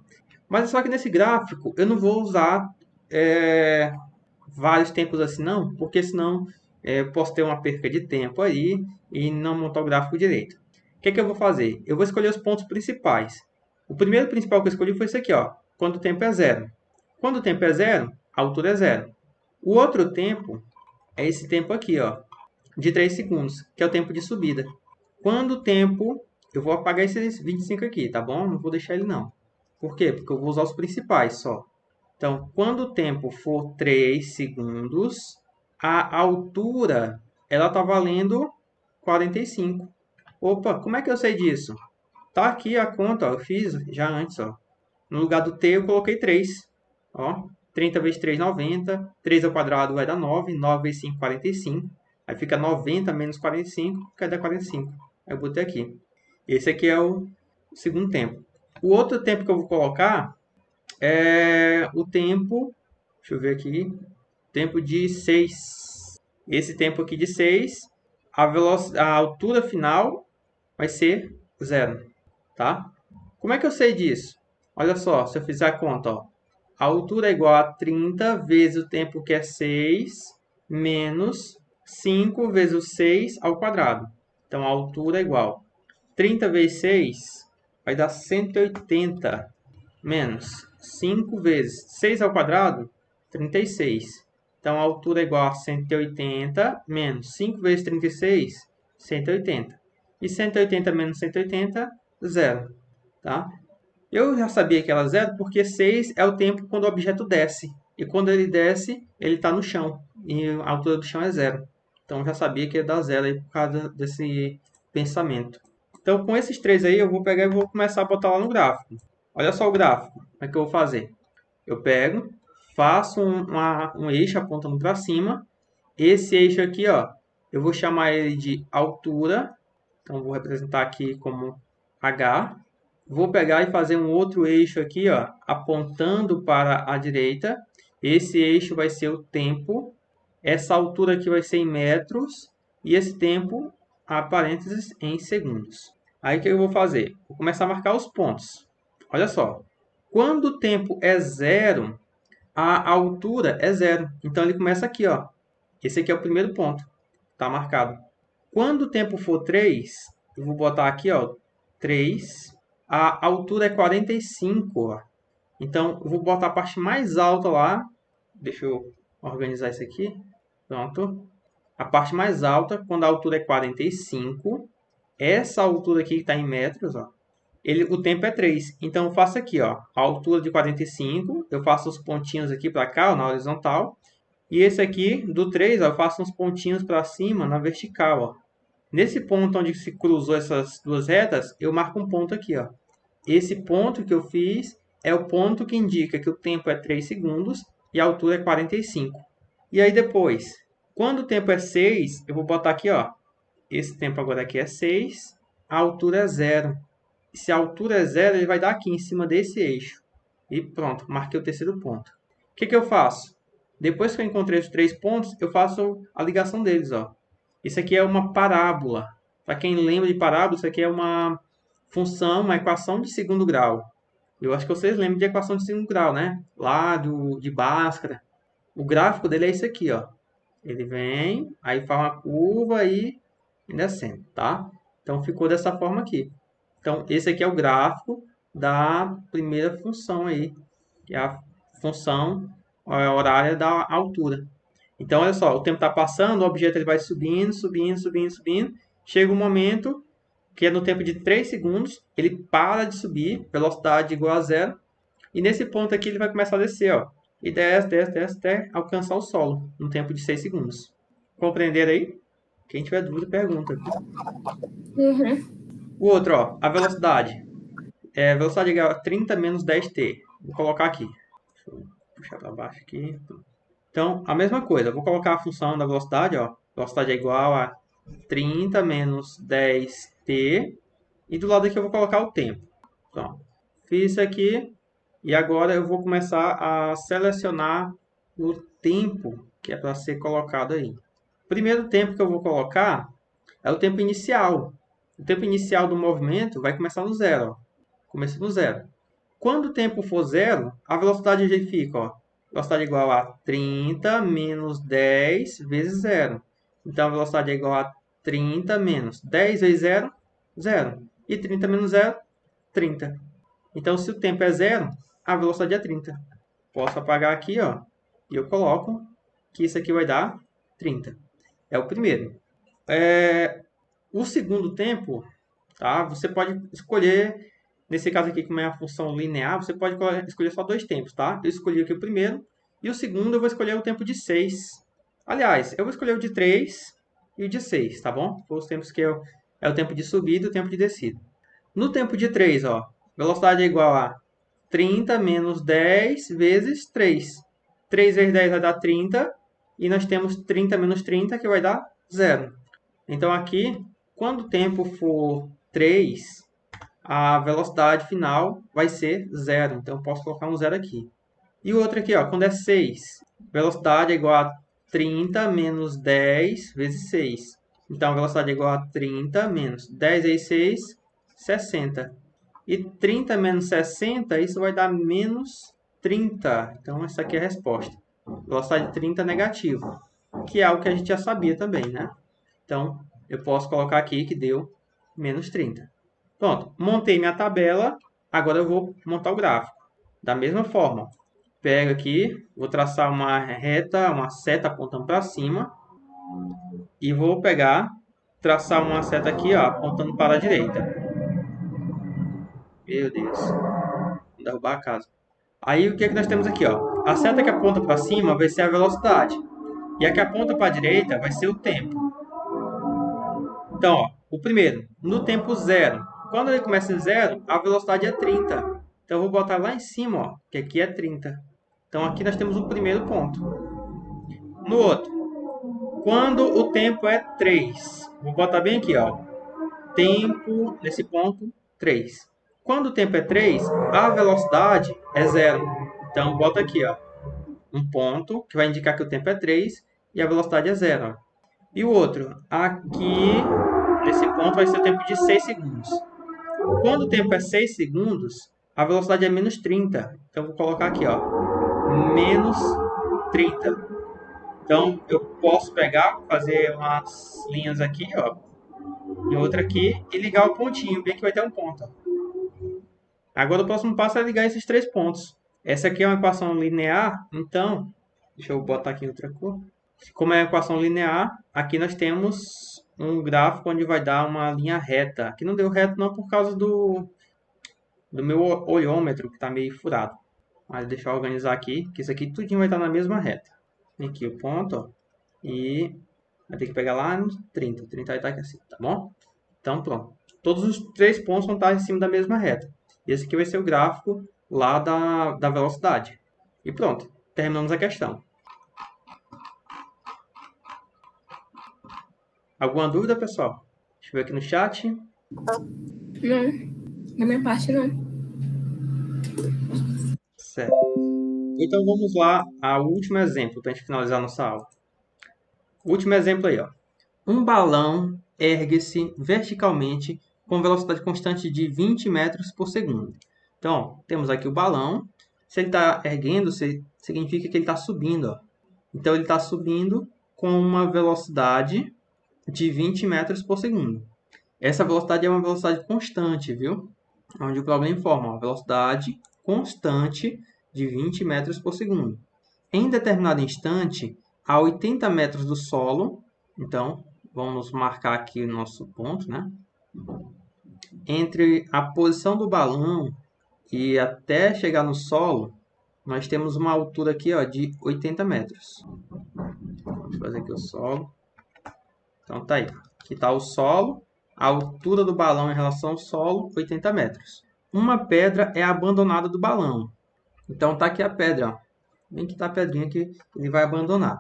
Mas só que nesse gráfico, eu não vou usar vários tempos assim, não, porque senão posso ter uma perca de tempo aí e não montar o gráfico direito. O que é que eu vou fazer? Eu vou escolher os pontos principais. O primeiro principal que eu escolhi foi esse aqui, ó, quando o tempo é 0. Quando o tempo é 0, a altura é 0. O outro tempo é esse tempo aqui, ó, de 3 segundos, que é o tempo de subida. Quando o tempo... Eu vou apagar esses 25 aqui, tá bom? Não vou deixar ele não. Por quê? Porque eu vou usar os principais só. Então, quando o tempo for 3 segundos, a altura ela está valendo 45. Opa, como é que eu sei disso? Tá aqui a conta, ó, eu fiz já antes, ó. No lugar do t eu coloquei 3. Ó, 30 vezes 3, 90. 3 ao quadrado vai dar 9. 9 vezes 5, 45. Aí fica 90 menos 45, que vai dar 45. Aí eu botei aqui. Esse aqui é o segundo tempo. O outro tempo que eu vou colocar é o tempo... Deixa eu ver aqui. Tempo de 6. Esse tempo aqui de 6, a altura final vai ser 0. Tá? Como é que eu sei disso? Olha só, se eu fizer a conta, ó. A altura é igual a 30 vezes o tempo que é 6, menos 5 vezes o 6 ao quadrado. Então, a altura é igual a 30 vezes 6 vai dar 180. Menos 5 vezes 6 ao quadrado, 36. Então, a altura é igual a 180 menos 5 vezes 36, 180. E 180 menos 180, zero. Tá? Eu já sabia que era zero porque 6 é o tempo quando o objeto desce. E quando ele desce, ele está no chão. E a altura do chão é zero. Então, eu já sabia que ia dar zero aí por causa desse pensamento. Então, com esses três aí, eu vou pegar e vou começar a botar lá no gráfico. Olha só o gráfico. Como é que eu vou fazer? Eu pego, faço um eixo apontando para cima. Esse eixo aqui, ó, eu vou chamar ele de altura. Então, vou representar aqui como H. Vou pegar e fazer um outro eixo aqui, ó, apontando para a direita. Esse eixo vai ser o tempo. Essa altura aqui vai ser em metros. E esse tempo, a parênteses, em segundos. Aí, o que eu vou fazer? Vou começar a marcar os pontos. Olha só. Quando o tempo é zero, a altura é zero. Então, ele começa aqui, ó. Esse aqui é o primeiro ponto. Está marcado. Quando o tempo for 3, eu vou botar aqui, ó, 3. A altura é 45, ó. Então, eu vou botar a parte mais alta lá. Deixa eu organizar isso aqui. Pronto. A parte mais alta, quando a altura é 45. Essa altura aqui que está em metros, ó. O tempo é 3. Então, eu faço aqui, ó, a altura de 45. Eu faço os pontinhos aqui para cá, ó, na horizontal. E esse aqui, do 3, ó, eu faço uns pontinhos para cima na vertical. Ó. Nesse ponto onde se cruzou essas duas retas, eu marco um ponto aqui. Ó. Esse ponto que eu fiz é o ponto que indica que o tempo é 3 segundos e a altura é 45. E aí depois, quando o tempo é 6, eu vou botar aqui, ó, esse tempo agora aqui é 6, a altura é 0. Se a altura é 0, ele vai dar aqui em cima desse eixo. E pronto, marquei o terceiro ponto. O que eu faço? Depois que eu encontrei os 3 pontos, eu faço a ligação deles. Ó. Isso aqui é uma parábola. Para quem lembra de parábola, isso aqui é uma função, uma equação de segundo grau. Eu acho que vocês lembram de equação de segundo grau, né? Lá de Bhaskara. O gráfico dele é isso aqui, ó. Ele vem, aí faz uma curva e descendo, tá? Então, ficou dessa forma aqui. Então, esse aqui é o gráfico da primeira função aí, que é a função horária da altura. Então, olha só, o tempo está passando, o objeto ele vai subindo, subindo, subindo, subindo. Chega um momento que é no tempo de 3 segundos, ele para de subir, velocidade igual a zero. E nesse ponto aqui ele vai começar a descer, ó. E desce, desce, desce até alcançar o solo, no tempo de 6 segundos. Compreenderam aí? Quem tiver dúvida, pergunta. O outro, ó, a velocidade. Velocidade igual a 30 menos 10t. Vou colocar aqui. Deixa eu puxar para baixo aqui. Então, a mesma coisa. Eu vou colocar a função da velocidade, ó. Velocidade é igual a 30 menos 10t. E do lado aqui eu vou colocar o tempo. Pronto. Fiz isso aqui. E agora eu vou começar a selecionar o tempo que é para ser colocado aí. O primeiro tempo que eu vou colocar é o tempo inicial. O tempo inicial do movimento vai começar no zero. Ó. Começa no zero. Quando o tempo for zero, a velocidade já fica, ó. Velocidade igual a 30 menos 10 vezes zero. Então, a velocidade é igual a 30 menos 10 vezes zero, zero. E 30 menos zero, 30. Então, se o tempo é zero, a velocidade é 30. Posso apagar aqui, ó. E eu coloco que isso aqui vai dar 30. É o primeiro. O segundo tempo, tá? Você pode escolher, nesse caso aqui, como é a função linear, você pode escolher só 2 tempos, tá? Eu escolhi aqui o primeiro, e o segundo eu vou escolher o tempo de 6. Aliás, eu vou escolher o de 3 e o de 6, tá bom? Os tempos que é o tempo de subida e o tempo de descida. No tempo de 3, ó, velocidade é igual a 30 menos 10 vezes 3. 3 vezes 10 vai dar 30, e nós temos 30 menos 30, que vai dar 0. Então, aqui, quando o tempo for 3, a velocidade final vai ser 0. Então, eu posso colocar um 0 aqui. E o outro aqui, ó, quando é 6, velocidade é igual a 30 menos 10 vezes 6. Então, a velocidade é igual a 30 menos 10 vezes 6, 60. E 30 menos 60, isso vai dar menos 30. Então, essa aqui é a resposta. Velocidade de 30 negativa, que é algo que a gente já sabia também, né? Então, eu posso colocar aqui que deu menos 30. Pronto, montei minha tabela, agora eu vou montar o gráfico. Da mesma forma, pego aqui, vou traçar uma reta, uma seta apontando para cima, e vou pegar, traçar uma seta aqui, ó, apontando para a direita. Meu Deus, vou derrubar a casa. Aí o que nós temos aqui, ó? A seta que aponta para cima vai ser a velocidade, e a que aponta para a direita vai ser o tempo. Então, ó, o primeiro, no tempo zero. Quando ele começa em zero, a velocidade é 30. Então, eu vou botar lá em cima, ó, que aqui é 30. Então, aqui nós temos o primeiro ponto. No outro, quando o tempo é 3. Vou botar bem aqui, ó. Tempo, nesse ponto, 3. Quando o tempo é 3, a velocidade é zero. Então, bota aqui, ó, um ponto que vai indicar que o tempo é 3 e a velocidade é zero. Ó. E o outro, aqui, nesse ponto, vai ser o tempo de 6 segundos. Quando o tempo é 6 segundos, a velocidade é menos 30. Então, vou colocar aqui, ó, menos 30. Então, eu posso pegar, fazer umas linhas aqui, ó, e outra aqui, e ligar o pontinho, bem que vai ter um ponto. Ó. Agora, o próximo passo é ligar esses 3 pontos. Essa aqui é uma equação linear, então, deixa eu botar aqui outra cor. Como é uma equação linear, aqui nós temos um gráfico onde vai dar uma linha reta. Aqui não deu reto não por causa do meu olhômetro, que está meio furado. Mas deixa eu organizar aqui, que isso aqui tudinho vai estar na mesma reta. Aqui o ponto, ó, e vai ter que pegar lá nos 30. 30 vai estar aqui assim, tá bom? Então, pronto. Todos os 3 pontos vão estar em cima da mesma reta. Esse aqui vai ser o gráfico lá da velocidade. E pronto, terminamos a questão. Alguma dúvida, pessoal? Deixa eu ver aqui no chat. Não, da minha parte não. Certo. Então vamos lá ao último exemplo para a gente finalizar nossa aula. O último exemplo aí, ó. Um balão ergue-se verticalmente com velocidade constante de 20 metros por segundo. Então, ó, temos aqui o balão. Se ele está erguendo, significa que ele está subindo. Ó. Então, ele está subindo com uma velocidade de 20 metros por segundo. Essa velocidade é uma velocidade constante, viu? Onde o problema informa uma velocidade constante de 20 metros por segundo. Em determinado instante, a 80 metros do solo, então, vamos marcar aqui o nosso ponto, né? Entre a posição do balão e até chegar no solo, nós temos uma altura aqui, ó, de 80 metros. Vamos fazer aqui o solo. Então, tá aí. Aqui está o solo. A altura do balão em relação ao solo, 80 metros. Uma pedra é abandonada do balão. Então, tá aqui a pedra. Ó. Bem que tá a pedrinha que ele vai abandonar.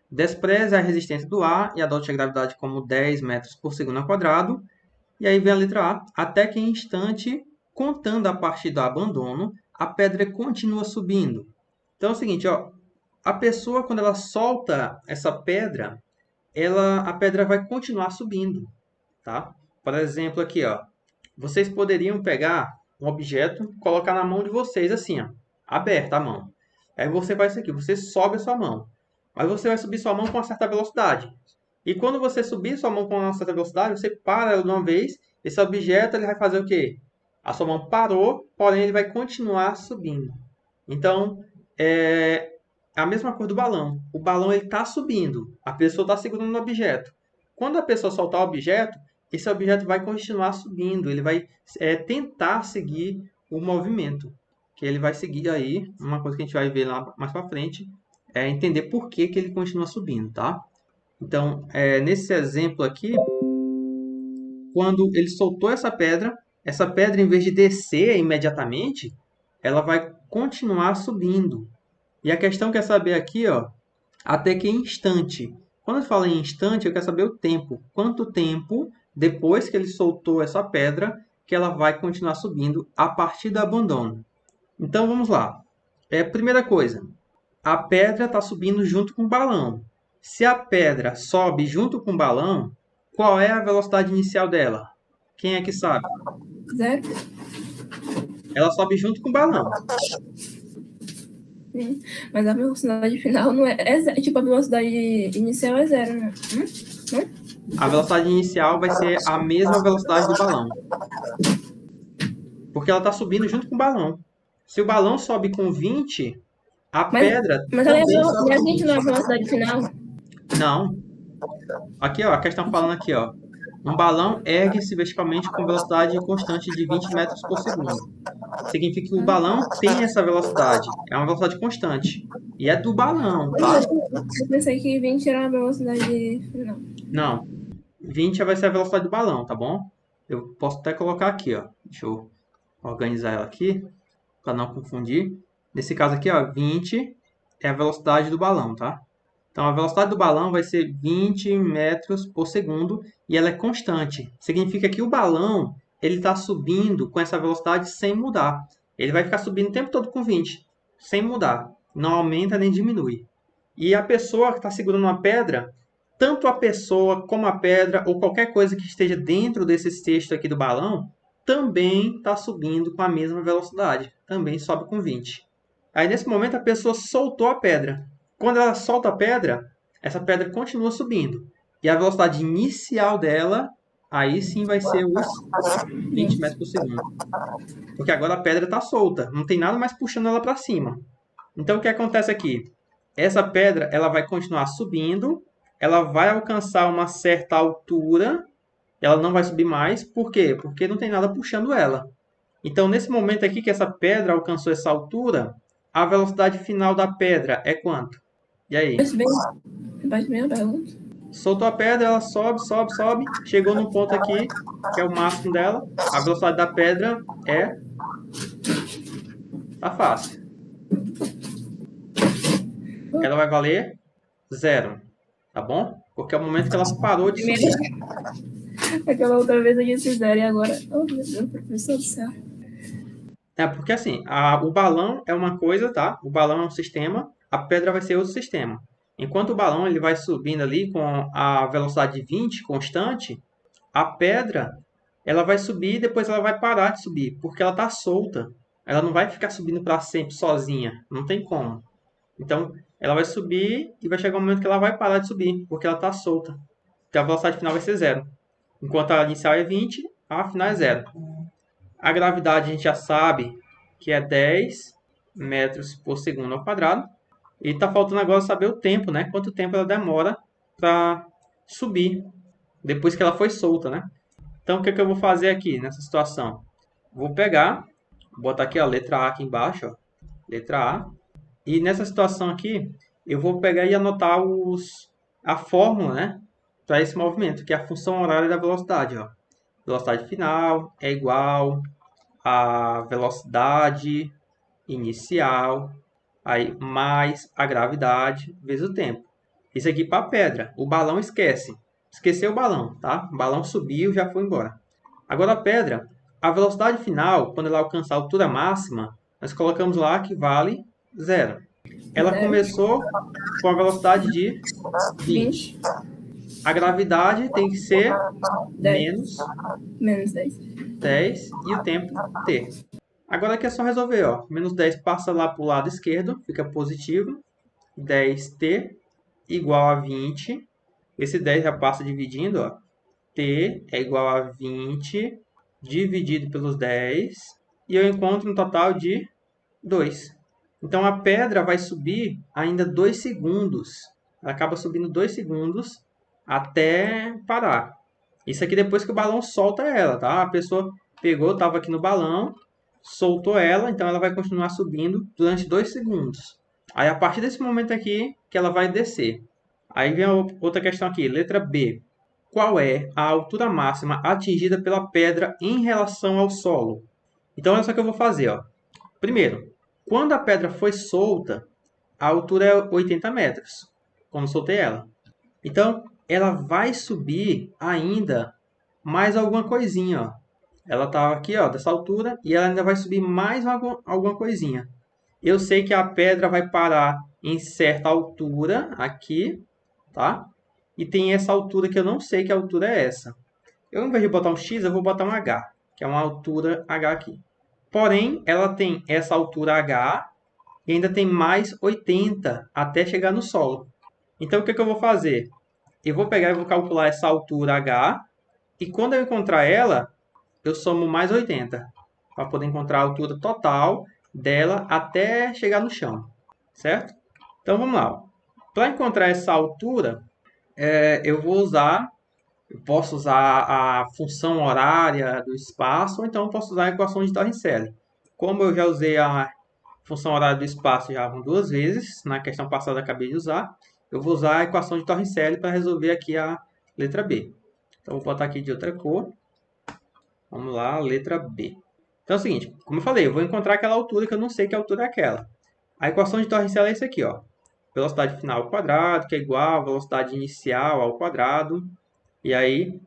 Despreze a resistência do ar e adote a gravidade como 10 metros por segundo ao quadrado. E aí vem a letra A. Até que em instante, contando a partir do abandono, a pedra continua subindo. Então é o seguinte, ó. A pessoa, quando ela solta essa pedra, a pedra vai continuar subindo, tá? Por exemplo, aqui, ó, vocês poderiam pegar um objeto, colocar na mão de vocês assim, ó, aberta a mão. Aí você faz isso aqui, você sobe a sua mão, mas você vai subir sua mão com uma certa velocidade. E quando você subir sua mão com uma certa velocidade, você para de uma vez, esse objeto ele vai fazer o quê? A sua mão parou, porém ele vai continuar subindo. Então, é a mesma coisa do balão. O balão está subindo. A pessoa está segurando o objeto. Quando a pessoa soltar o objeto, esse objeto vai continuar subindo. Ele vai tentar seguir o movimento. Que ele vai seguir aí. Uma coisa que a gente vai ver lá mais para frente é entender por que ele continua subindo, tá? Então, nesse exemplo aqui, quando ele soltou essa pedra, em vez de descer imediatamente, ela vai continuar subindo. E a questão quer saber aqui, ó, até que instante. Quando eu falo em instante, eu quero saber o tempo. Quanto tempo depois que ele soltou essa pedra que ela vai continuar subindo a partir do abandono. Então, vamos lá. Primeira coisa, a pedra está subindo junto com o balão. Se a pedra sobe junto com o balão, qual é a velocidade inicial dela? Quem é que sabe? 0. Ela sobe junto com o balão. Sim, mas a velocidade final não é zero. Tipo, a velocidade inicial é 0, né? A velocidade inicial vai ser a mesma velocidade do balão. Porque ela está subindo junto com o balão. Se o balão sobe com 20, a Mas, pedra mas também sobe a com gente não é a 20. velocidade final? Não. Aqui, ó, a questão falando aqui, ó. Um balão ergue-se verticalmente com velocidade constante de 20 metros por segundo. Significa que o balão tem essa velocidade. É uma velocidade constante. E é do balão, tá? Eu pensei que 20 era a velocidade final. Não. 20 vai ser a velocidade do balão, tá bom? Eu posso até colocar aqui, ó. Deixa eu organizar ela aqui, para não confundir. Nesse caso aqui, ó, 20 é a velocidade do balão, tá? Então, a velocidade do balão vai ser 20 metros por segundo e ela é constante. Significa que o balão ele está subindo com essa velocidade sem mudar. Ele vai ficar subindo o tempo todo com 20, sem mudar. Não aumenta nem diminui. E a pessoa que está segurando uma pedra, tanto a pessoa como a pedra ou qualquer coisa que esteja dentro desse cesto aqui do balão, também está subindo com a mesma velocidade. Também sobe com 20. Aí, nesse momento, a pessoa soltou a pedra. Quando ela solta a pedra, essa pedra continua subindo. E a velocidade inicial dela, aí sim vai ser os 20 metros por segundo. Porque agora a pedra está solta. Não tem nada mais puxando ela para cima. Então, o que acontece aqui? Essa pedra ela vai continuar subindo. Ela vai alcançar uma certa altura. Ela não vai subir mais. Por quê? Porque não tem nada puxando ela. Então, nesse momento aqui que essa pedra alcançou essa altura, a velocidade final da pedra é quanto? E aí? Repete bem a pergunta. Soltou a pedra, ela sobe, sobe, sobe. Chegou num ponto aqui, que é o máximo dela. A velocidade da pedra é... Tá fácil. Ela vai valer 0. Tá bom? Porque é o momento que ela parou de subir. Aquela outra vez eu disse 0 e agora... Oh, meu Deus, professor do céu. É porque assim, o balão é uma coisa, tá? O balão é um sistema, a pedra vai ser outro sistema. Enquanto o balão ele vai subindo ali com a velocidade de 20 constante, a pedra ela vai subir e depois ela vai parar de subir, porque ela está solta. Ela não vai ficar subindo para sempre sozinha, não tem como. Então, ela vai subir e vai chegar um momento que ela vai parar de subir, porque ela está solta. Então, a velocidade final vai ser 0. Enquanto a inicial é 20, a final é 0. A gravidade a gente já sabe que é 10 metros por segundo ao quadrado. E está faltando agora saber o tempo, né? Quanto tempo ela demora para subir depois que ela foi solta, né? Então, o que eu vou fazer aqui nessa situação? Vou pegar, botar aqui a letra A aqui embaixo, ó, letra A. E nessa situação aqui, eu vou pegar e anotar a fórmula, né? Para esse movimento, que é a função horária da velocidade, ó. Velocidade final é igual a velocidade inicial, aí mais a gravidade vezes o tempo. Isso aqui para a pedra. O balão esquece. Esqueceu o balão, tá? O balão subiu, já foi embora. Agora a pedra, a velocidade final, quando ela alcançar a altura máxima, nós colocamos lá que vale 0. Ela começou com a velocidade de 20. A gravidade tem que ser menos 10 e o tempo t. Agora aqui é só resolver, ó. Menos 10 passa lá para o lado esquerdo, fica positivo. 10t igual a 20. Esse 10 já passa dividindo, ó. T é igual a 20 dividido pelos 10. E eu encontro um total de 2. Então a pedra vai subir ainda 2 segundos. Ela acaba subindo 2 segundos até parar. Isso aqui depois que o balão solta ela, tá? A pessoa pegou, estava aqui no balão, soltou ela, então ela vai continuar subindo durante 2 segundos. Aí a partir desse momento aqui que ela vai descer. Aí vem a outra questão aqui, letra B. Qual é a altura máxima atingida pela pedra em relação ao solo? Então olha só o que eu vou fazer, ó. Primeiro, quando a pedra foi solta, a altura é 80 metros, quando soltei ela. Então, ela vai subir ainda mais alguma coisinha, ó. Ela estava aqui, ó, dessa altura, e ela ainda vai subir mais alguma coisinha. Eu sei que a pedra vai parar em certa altura, aqui, tá? E tem essa altura que eu não sei que altura é essa. Eu, ao invés de botar um X, eu vou botar um H, que é uma altura H aqui. Porém, ela tem essa altura H e ainda tem mais 80 até chegar no solo. Então, o que eu vou fazer? Eu vou pegar e vou calcular essa altura H. E quando eu encontrar ela, eu somo mais 80. para poder encontrar a altura total dela até chegar no chão, certo? Então vamos lá. Para encontrar essa altura, eu posso usar a função horária do espaço, ou então posso usar a equação de Torricelli. Como eu já usei a função horária do espaço já 2 vezes, na questão passada acabei de usar, eu vou usar a equação de Torricelli para resolver aqui a letra B. Então vou botar aqui de outra cor. Vamos lá, letra B. Então é o seguinte, como eu falei, eu vou encontrar aquela altura que eu não sei que altura é aquela. A equação de Torricelli é isso aqui, ó. Velocidade final ao quadrado, que é igual a velocidade inicial ao quadrado. E aí,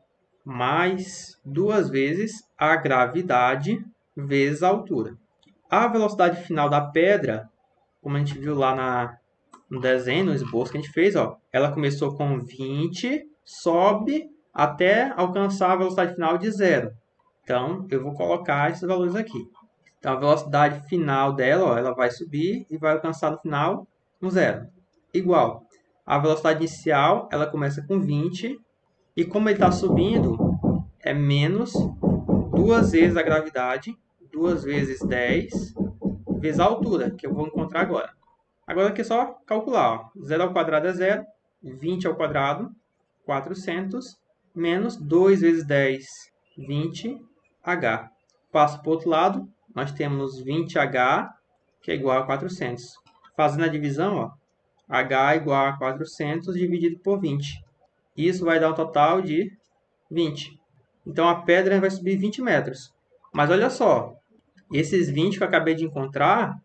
mais 2 vezes a gravidade vezes a altura. A velocidade final da pedra, como a gente viu lá no desenho, no esboço que a gente fez, ó, ela começou com 20, sobe até alcançar a velocidade final de 0. Então, eu vou colocar esses valores aqui. Então, a velocidade final dela, ó, ela vai subir e vai alcançar no final um 0. Igual. A velocidade inicial, ela começa com 20. E como ele está subindo, é menos 2 vezes a gravidade, 2 vezes 10, vezes a altura, que eu vou encontrar agora. Agora aqui é só calcular. Ó. 0 ao quadrado é 0, 20 ao quadrado, 400, menos 2 vezes 10, 20h. Passo para o outro lado, nós temos 20h, que é igual a 400. Fazendo a divisão, ó, h é igual a 400 dividido por 20. Isso vai dar um total de 20. Então, a pedra vai subir 20 metros. Mas olha só, esses 20 que eu acabei de encontrar,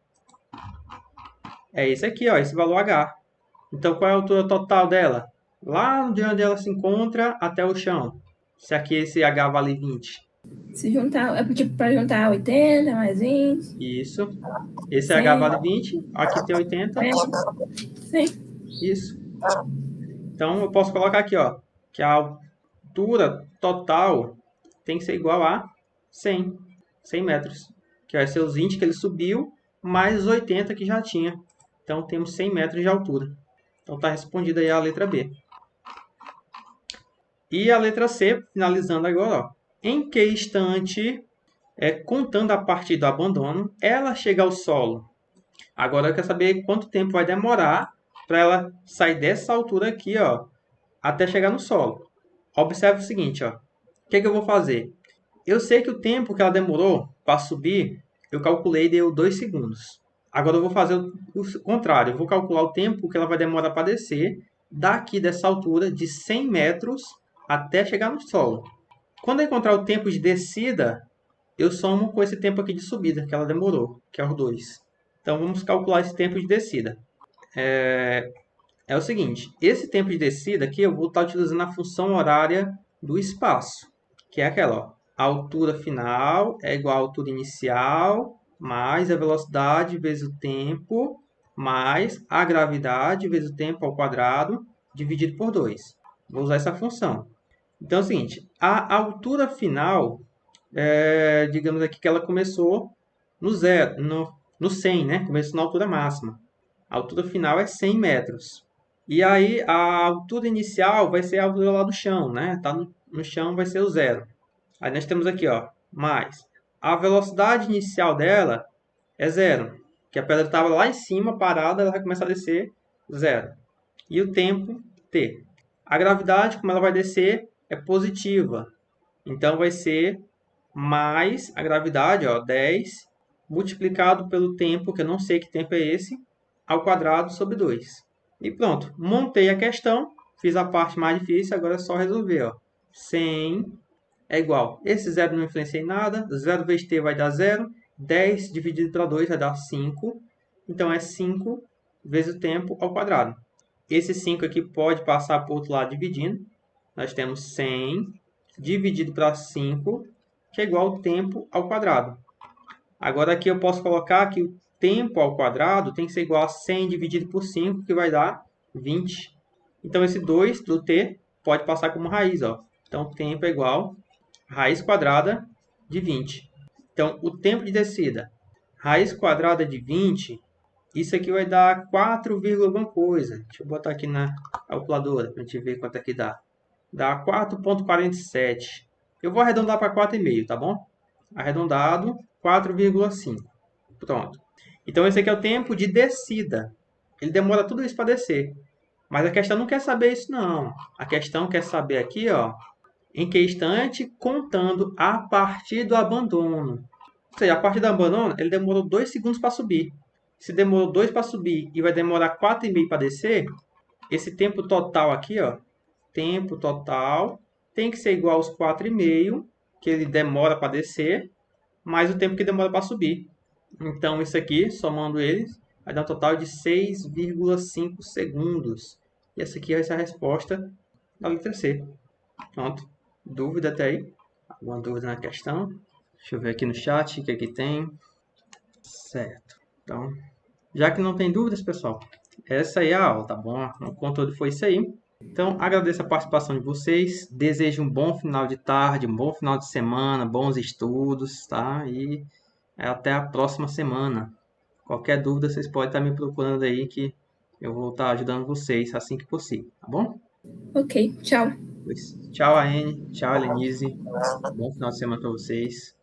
é esse aqui, ó, esse valor H. Então, qual é a altura total dela? Lá de onde ela se encontra até o chão. Se aqui esse H vale 20. Se juntar, é tipo para juntar 80 mais 20. Isso. Esse 100, H vale 20, aqui tem 80. 100. Isso. Então, eu posso colocar aqui, ó, que a altura total tem que ser igual a 100 metros. Que vai ser os 20 que ele subiu, mais os 80 que já tinha. Então, temos 100 metros de altura. Então, está respondida aí a letra B. E a letra C, finalizando agora, ó. Em que instante, contando a partir do abandono, ela chega ao solo? Agora eu quero saber quanto tempo vai demorar para ela sair dessa altura aqui, ó, até chegar no solo. Observe o seguinte, ó. O que eu vou fazer? Eu sei que o tempo que ela demorou para subir, eu calculei e deu 2 segundos. Agora eu vou fazer o contrário. Eu vou calcular o tempo que ela vai demorar para descer daqui dessa altura de 100 metros até chegar no solo. Quando eu encontrar o tempo de descida, eu somo com esse tempo aqui de subida que ela demorou, que é os 2. Então vamos calcular esse tempo de descida. É o seguinte, esse tempo de descida aqui eu vou estar utilizando a função horária do espaço, que é aquela, ó, a altura final é igual à altura inicial, mais a velocidade vezes o tempo, mais a gravidade vezes o tempo ao quadrado, dividido por 2. Vou usar essa função. Então é o seguinte, a altura final, digamos aqui que ela começou no 0, no 100, né? Começou na altura máxima. A altura final é 100 metros. E aí, a altura inicial vai ser a altura lá do chão, né? Tá no chão vai ser o 0. Aí nós temos aqui, ó, mais. A velocidade inicial dela é 0. Que a pedra estava lá em cima, parada, ela vai começar a descer 0. E o tempo, t. A gravidade, como ela vai descer, é positiva. Então, vai ser mais a gravidade, ó, 10, multiplicado pelo tempo, que eu não sei que tempo é esse, ao quadrado sobre 2. E pronto, montei a questão, fiz a parte mais difícil, agora é só resolver. Ó. 100 é igual, esse 0 não influencia em nada, 0 vezes t vai dar 0, 10 dividido para 2 vai dar 5, então é 5 vezes o tempo ao quadrado. Esse 5 aqui pode passar para o outro lado dividindo, nós temos 100 dividido para 5, que é igual ao tempo ao quadrado. Agora aqui eu posso colocar que o tempo ao quadrado tem que ser igual a 100 dividido por 5, que vai dar 20. Então, esse 2 do t pode passar como raiz. Ó. Então, tempo é igual a raiz quadrada de 20. Então, o tempo de descida, raiz quadrada de 20, isso aqui vai dar 4, alguma coisa. Deixa eu botar aqui na calculadora para a gente ver quanto é que dá. Dá 4,47. Eu vou arredondar para 4,5, tá bom? arredondado, 4,5. Pronto. Então, esse aqui é o tempo de descida. Ele demora tudo isso para descer. Mas a questão não quer saber isso, não. A questão quer saber aqui, ó, em que instante, contando a partir do abandono. Ou seja, a partir do abandono, ele demorou 2 segundos para subir. Se demorou 2 para subir e vai demorar 4,5 para descer, esse tempo total aqui, ó, tempo total tem que ser igual aos 4,5, que ele demora para descer, mais o tempo que demora para subir. Então, isso aqui, somando eles, vai dar um total de 6,5 segundos. E essa aqui vai ser a resposta da letra C. Pronto. Dúvida até aí? Alguma dúvida na questão? Deixa eu ver aqui no chat o que aqui tem. Certo. Então, já que não tem dúvidas, pessoal, essa aí é a aula, tá bom? O conteúdo foi isso aí. Então, agradeço a participação de vocês. Desejo um bom final de tarde, um bom final de semana, bons estudos, tá? E até a próxima semana. Qualquer dúvida, vocês podem estar me procurando aí que eu vou estar ajudando vocês assim que possível, tá bom? Ok, tchau. Pois, tchau, Aene. Tchau, Helenise. Bom final de semana para vocês.